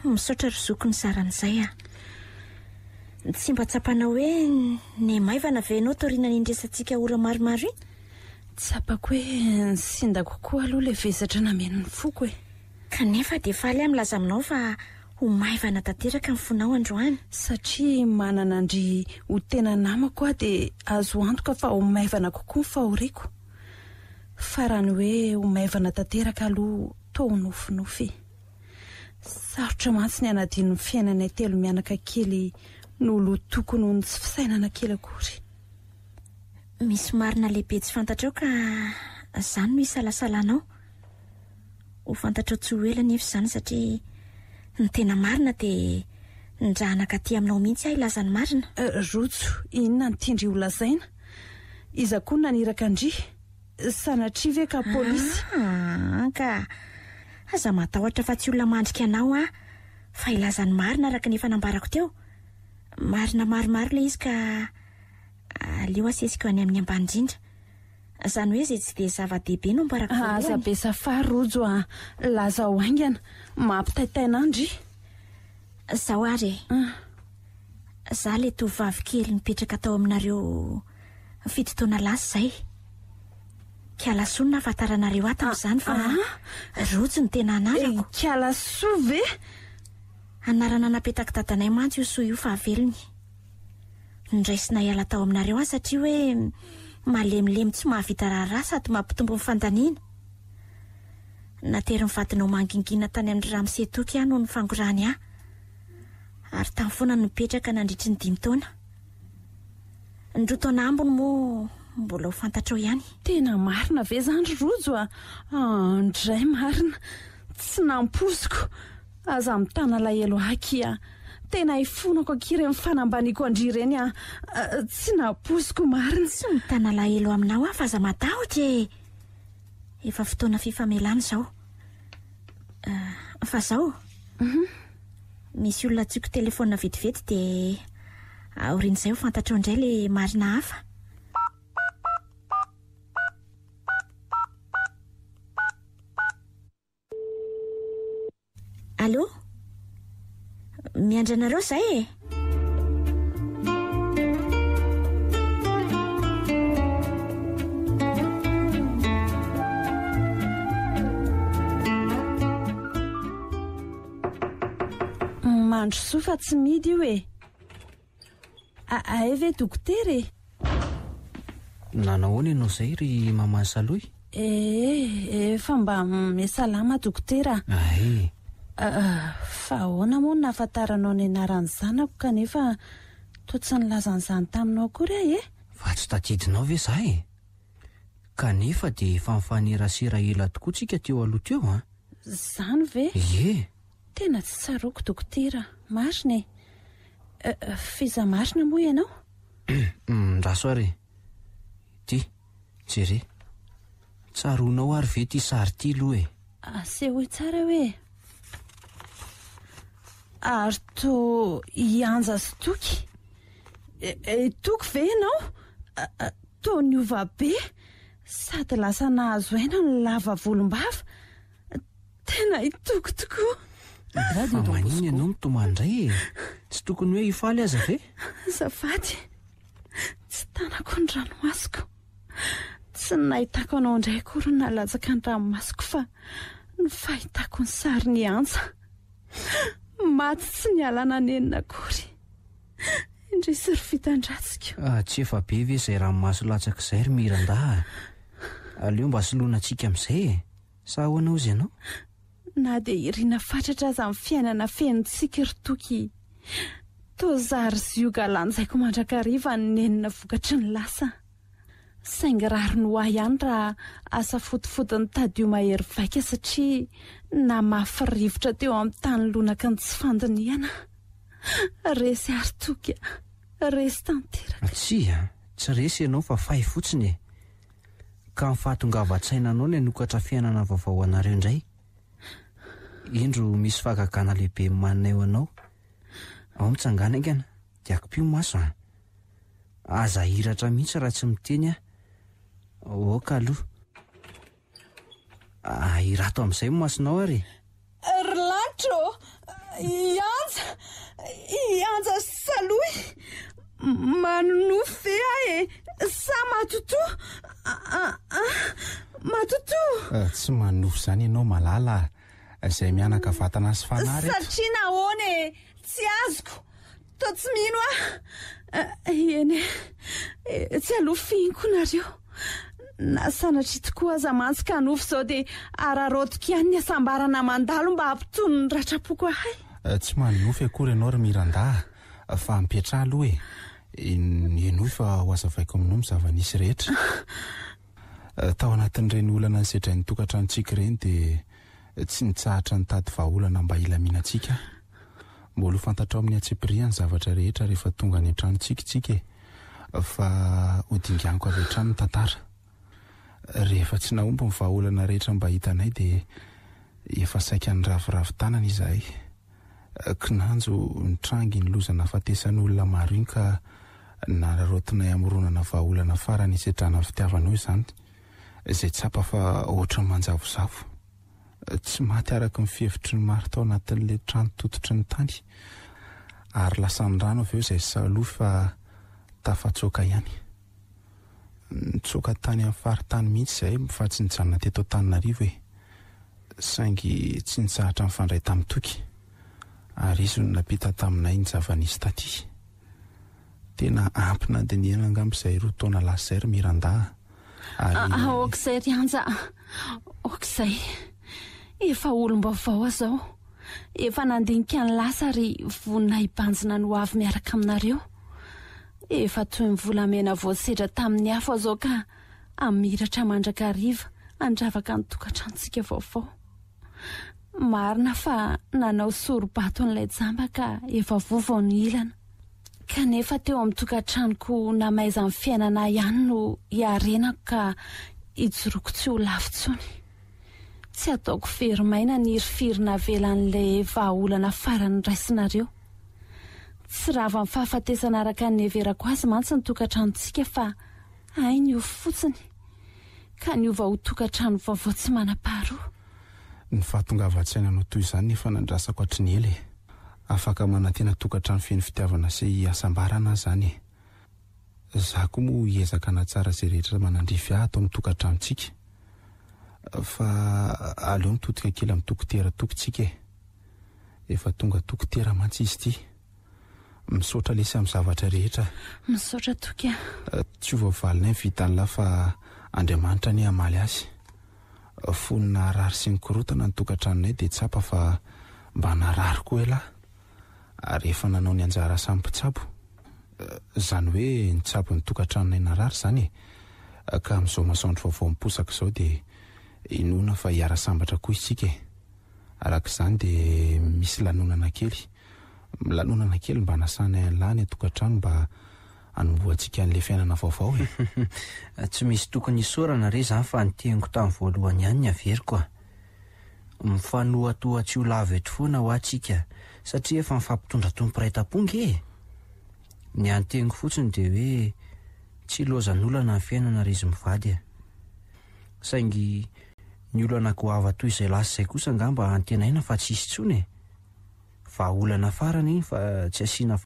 [SPEAKER 2] Misaotra rozoko ny saran'izay tsy mba tsapanao hoe ny maivana venao taoriana n'indresantsika ora maromaro iny?
[SPEAKER 1] Tsapako hoe sinda kokoa aloha le vezatra nameno ny foko
[SPEAKER 2] kanefa dia faly milaza aminao fa ho maivana tanteraka ny fonao androany
[SPEAKER 1] satria manana andry ho tena namako dia azo antoka fa ho maivana kokoa ny fahoriako fa raha ny hoe ho maivana tanteraka aloha tao nofinofy sarotra mantsy ny anadino ny fiainanay telo mianaka kely no lotoko noho ny tsy fisainana kely akory.
[SPEAKER 2] Misy marina lehibe tsy fantatrao ka izany no isalasalanao ho fantatrao tsy ho ela nefa izany satria ny tena marina dia ndrahanaka aty aminao mihitsy ilazany marina.
[SPEAKER 1] Rojo inona ny tindry ho lazaina iza koa naniraka andry sanatria ve ka polisy?
[SPEAKER 2] Ka aza matahotra fa tsy olona mandrika anao fa ilazany marina araka ny fanambarako teo. Marina maromaro le izy ka aleo asesika any amin'ny ambany-drindra. Zany hoe izay tsy dia zava-dehibe no mbarako voalohany.
[SPEAKER 1] Aza be safarojo laza ho aingana mampitaitaina andry.
[SPEAKER 2] Zaho ary za le tovavy kely mipetraka tao aminareo fitotoana lasa izay. Kialasoa no nafantaranareo ato amin'izany fa rojo no tena anarako.
[SPEAKER 1] Kialasoa ve?
[SPEAKER 2] Anarana napetaka dadanay mantsy io soa io fa avelony. Ndraisina hiala tao aminareo satria hoe malemilemy tsy mahavita raharaha sady mampitombo ny fandaniana. Natery mivadinao mangingina tany amin'ny Ramsetoky no ny fangorany ary tany foana nipetraka nandritry ny 5 taona. Ndro taona ambony moa mbola ho fantatrao ihany.
[SPEAKER 1] Tena marina ve zany rojo ndray marina tsy nampoziko. Aza mitana lahelo aky tena ifonako akire mifanambaniko andry ireny tsy nampoziko marina.
[SPEAKER 2] Tsy mitana lahelo aminao fa aza matahotra efa fotoana fifamelana zao. Fa zao misy olona tsiko telefona vetivety dia aorian'izay ho fantatrao indray le marina hafa. Allô? Miandry anareo zay
[SPEAKER 1] Mandro soa fa tsy midy io Ay ve dokotera
[SPEAKER 4] Nanahoana ianao izay ry mama Saloy?
[SPEAKER 1] Efa mba misalama dokotera.
[SPEAKER 4] Ay.
[SPEAKER 1] Fa ahoana moa nafantaranao ny anaran'ny zanako kanefa toa tsy nilazan'izany taminao akory
[SPEAKER 4] Fa tsy tadidinao ve zahay? Kanefa dia efa mifanerasera ela tokoa tsika teo aloha teo
[SPEAKER 1] Zany ve?
[SPEAKER 4] Ie.
[SPEAKER 1] Tena tsy tsaroako dokotera. Marina fiza marina moa ianao?
[SPEAKER 4] Rasoare. Ty, jere. Tsaronao ary ve ty sary ty aloha
[SPEAKER 1] Aseho tsara hoe ary to ianja sy toky. Toky ve ianao? To niova be sady lasa nahazo aina ny lava volombava. Tena itoky tokoa.
[SPEAKER 4] Manino ianao mitomandray tsy tokony hoe hifaly aza ve?
[SPEAKER 1] Azafady tsy tanako ny ranomasoko. Tsy nahitako anao indray akory nalatsaka ny ranomasoko fa ny fahitako ny sary ny anja. Maty tsy nialana nenina akory. Indray sy ry fitandratsika.
[SPEAKER 4] Tsy efa be ve izay ranomaso latsaka izay ry Miranda? Aleo mba soloina antsika amin'izay sa ahoana ozy ianao?
[SPEAKER 1] Na dia irina fatratra aza amin'ny fiainana fenontsika ry toky. Toa zary zioga lanjaiko mandrakariva ny nenina vokatry ny lasa. Saingy rary no ahy ihany raha asa fotifoty ny tadio mahery vaika satria na mafy rivotra teo amin'ny tany lonaka ny tsy fandiniana. Resy ary toky resy tanteraka.
[SPEAKER 4] Tsy resy ianao fa fay fotsiny ka mifahatongavan-tsainanao ny hanokatra fiainana vaovao anareo indray. Indro misy fakagana lehibe manina eo anao. Ao mitsangana aingana dia akopio maso aza hiratra mihitsy raha tsy miteny Oka aloha. Irato amin'izay masonao ary.
[SPEAKER 1] Rlantro Ianja Saloy manofy sa matoto matoto.
[SPEAKER 3] Tsy manofy zany ianao malala izay mianaka vatana sy fanahy
[SPEAKER 1] satria nahoana tsy azoko to tsy mino eny tsy alofiako nareo na sanatria tokoa aza mantsika hanofy zao dia ararotiko ihany ny asambarana mandalo mba hampitony ny ratrapoko ahay.
[SPEAKER 3] Tsy manofy akory ianao ry Miranda fa mipetra aloha enofy fa ho azavaiko aminao mizava-nisy rehetra. Tao anatin'ireny olana nysedra ny tokantranontsika ireny dia tsy nitsahatra nitady vahaolana mba ilaminantsika. Mbola ho fantatrao amin'ny atsipiriany ny zavatra rehetra rehefa tonga ny antranontsika fa ho dinganiko avy hatrany ny tantara. Rehefa tsy nahomby ny vahaolana rehetra mba hitanay dia efa saika ny raviravi-tanana izahay. Kinanjo nitrangy ny lozana afatesan'olona maro iny ka nararotinay amronana vahaolana farany isetrana fitiavanao izany, izay tsapa fa ohatra ny manjavozavo. Tsy maty araka ny fihevitry ny maro tao anatin'ilay trano tototry ny tany, ary lasa ny rano avy eo izay saloa fa tafatsoaka ihany. Nitsoaka tany amin'ny faritany mihitsy izay fa tsy nijanona teto Antananarivo saingy tsy nitsahatra mifandray tamin'ny toky, ary izy no napita taminay ny zava-nisy taty. Tena ampy nandiniana angamba izay 2 taona lasa izay ry Miranda.
[SPEAKER 1] Okizay ry Anja, okizay. Efa olom-baovao azao. Efa nandinika ny lasa ary vonina hibanjina no avy miaraka aminareo. Efa toy ny volamena voasedra tamin'ny afo azao ka amiratra mandrakariva andravaka ny tokantrantsika vaovao. Marina fa nanao soro-bato n'ilay jamba ka efa vovao ny ilana. Kanefa teo amin'ny tokantranoko namaiza ny fiainana ihany no hiarenako ka hijoroako tsy ho lavintsony. Tsy ataoko verimaina ny hirifirina velan'ilay vahaolana farany raisinareo. Tsy rava ny fahafatesana araka ny everako azy mantsy ny tokantranontsika fa ainy io fotsiny ka niova ho tokantrano vaovao tsy manam-paharoa.
[SPEAKER 3] Ny fahatongavan-tsainanao toy izany nefa nandrasako hatriny ela. Afaka manantena tokantrano feno fitiavana sy asambarana izany. Izaho koa moa hiezaka hanatsara izay rehetra manandrify ahy ato amin'ny tokantranontsika. Fa aleo mitodika kely amin'ny dokotera tokontsika. Efa tonga dokotera mantsy izy ity. Misaotra lesy amin'ny zavatra rehetra.
[SPEAKER 1] Misaotra toky.
[SPEAKER 3] Tsy ho valinay vitany lahy fa Andriamanitra ny hamaly azy. Fonina rary sy ny korotana ny tokantranonay dia tsapa fa mba narary koa lahy. Ary efa nanao ny anjara samy mpitsabo. Izany hoe nitsabo ny tokantranonay narary izany. Ka amin'izao masoandro vaovao miposaka izao dia inona fa hiara sambatra koa isika. Araka izany dia misy lanonana kely. Lanonana kely mba nasanay an'lahy ny tokantrano mba anomboantsika an'ilay fiainana vaovao.
[SPEAKER 4] Tsy misy tokony hisorana re izany fa niteniko tamin'ny voalohany ihany ny averiko. Mifanohatoha tsy ho lava eto foana ho antsika satria efa mifampitondra tomporaitam-pongy. Ny anteniko fotsiny dia hoe tsy lozan'olana ny fiainana ry izy mivady. Saingy ny olana goava toy izay lasa izay kosa angamba antenaina fa tsy hisy tsony. Vahaolana farany iny fa tsy asiana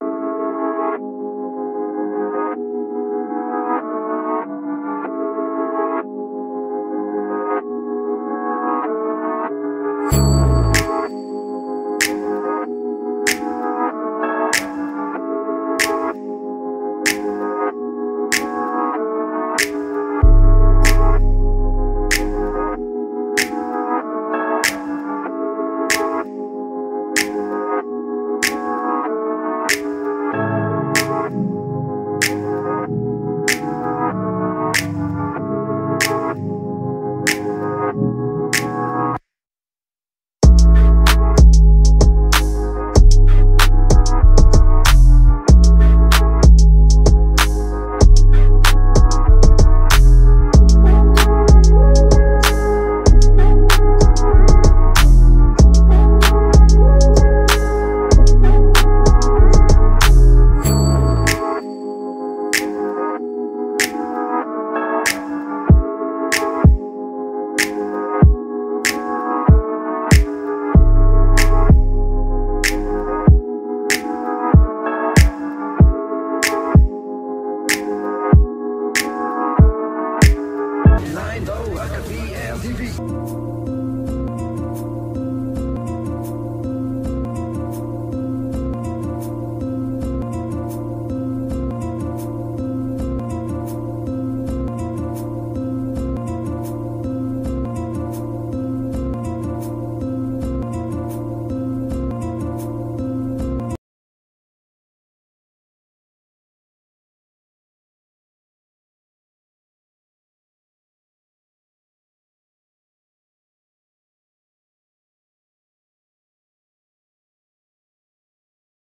[SPEAKER 5] LTV.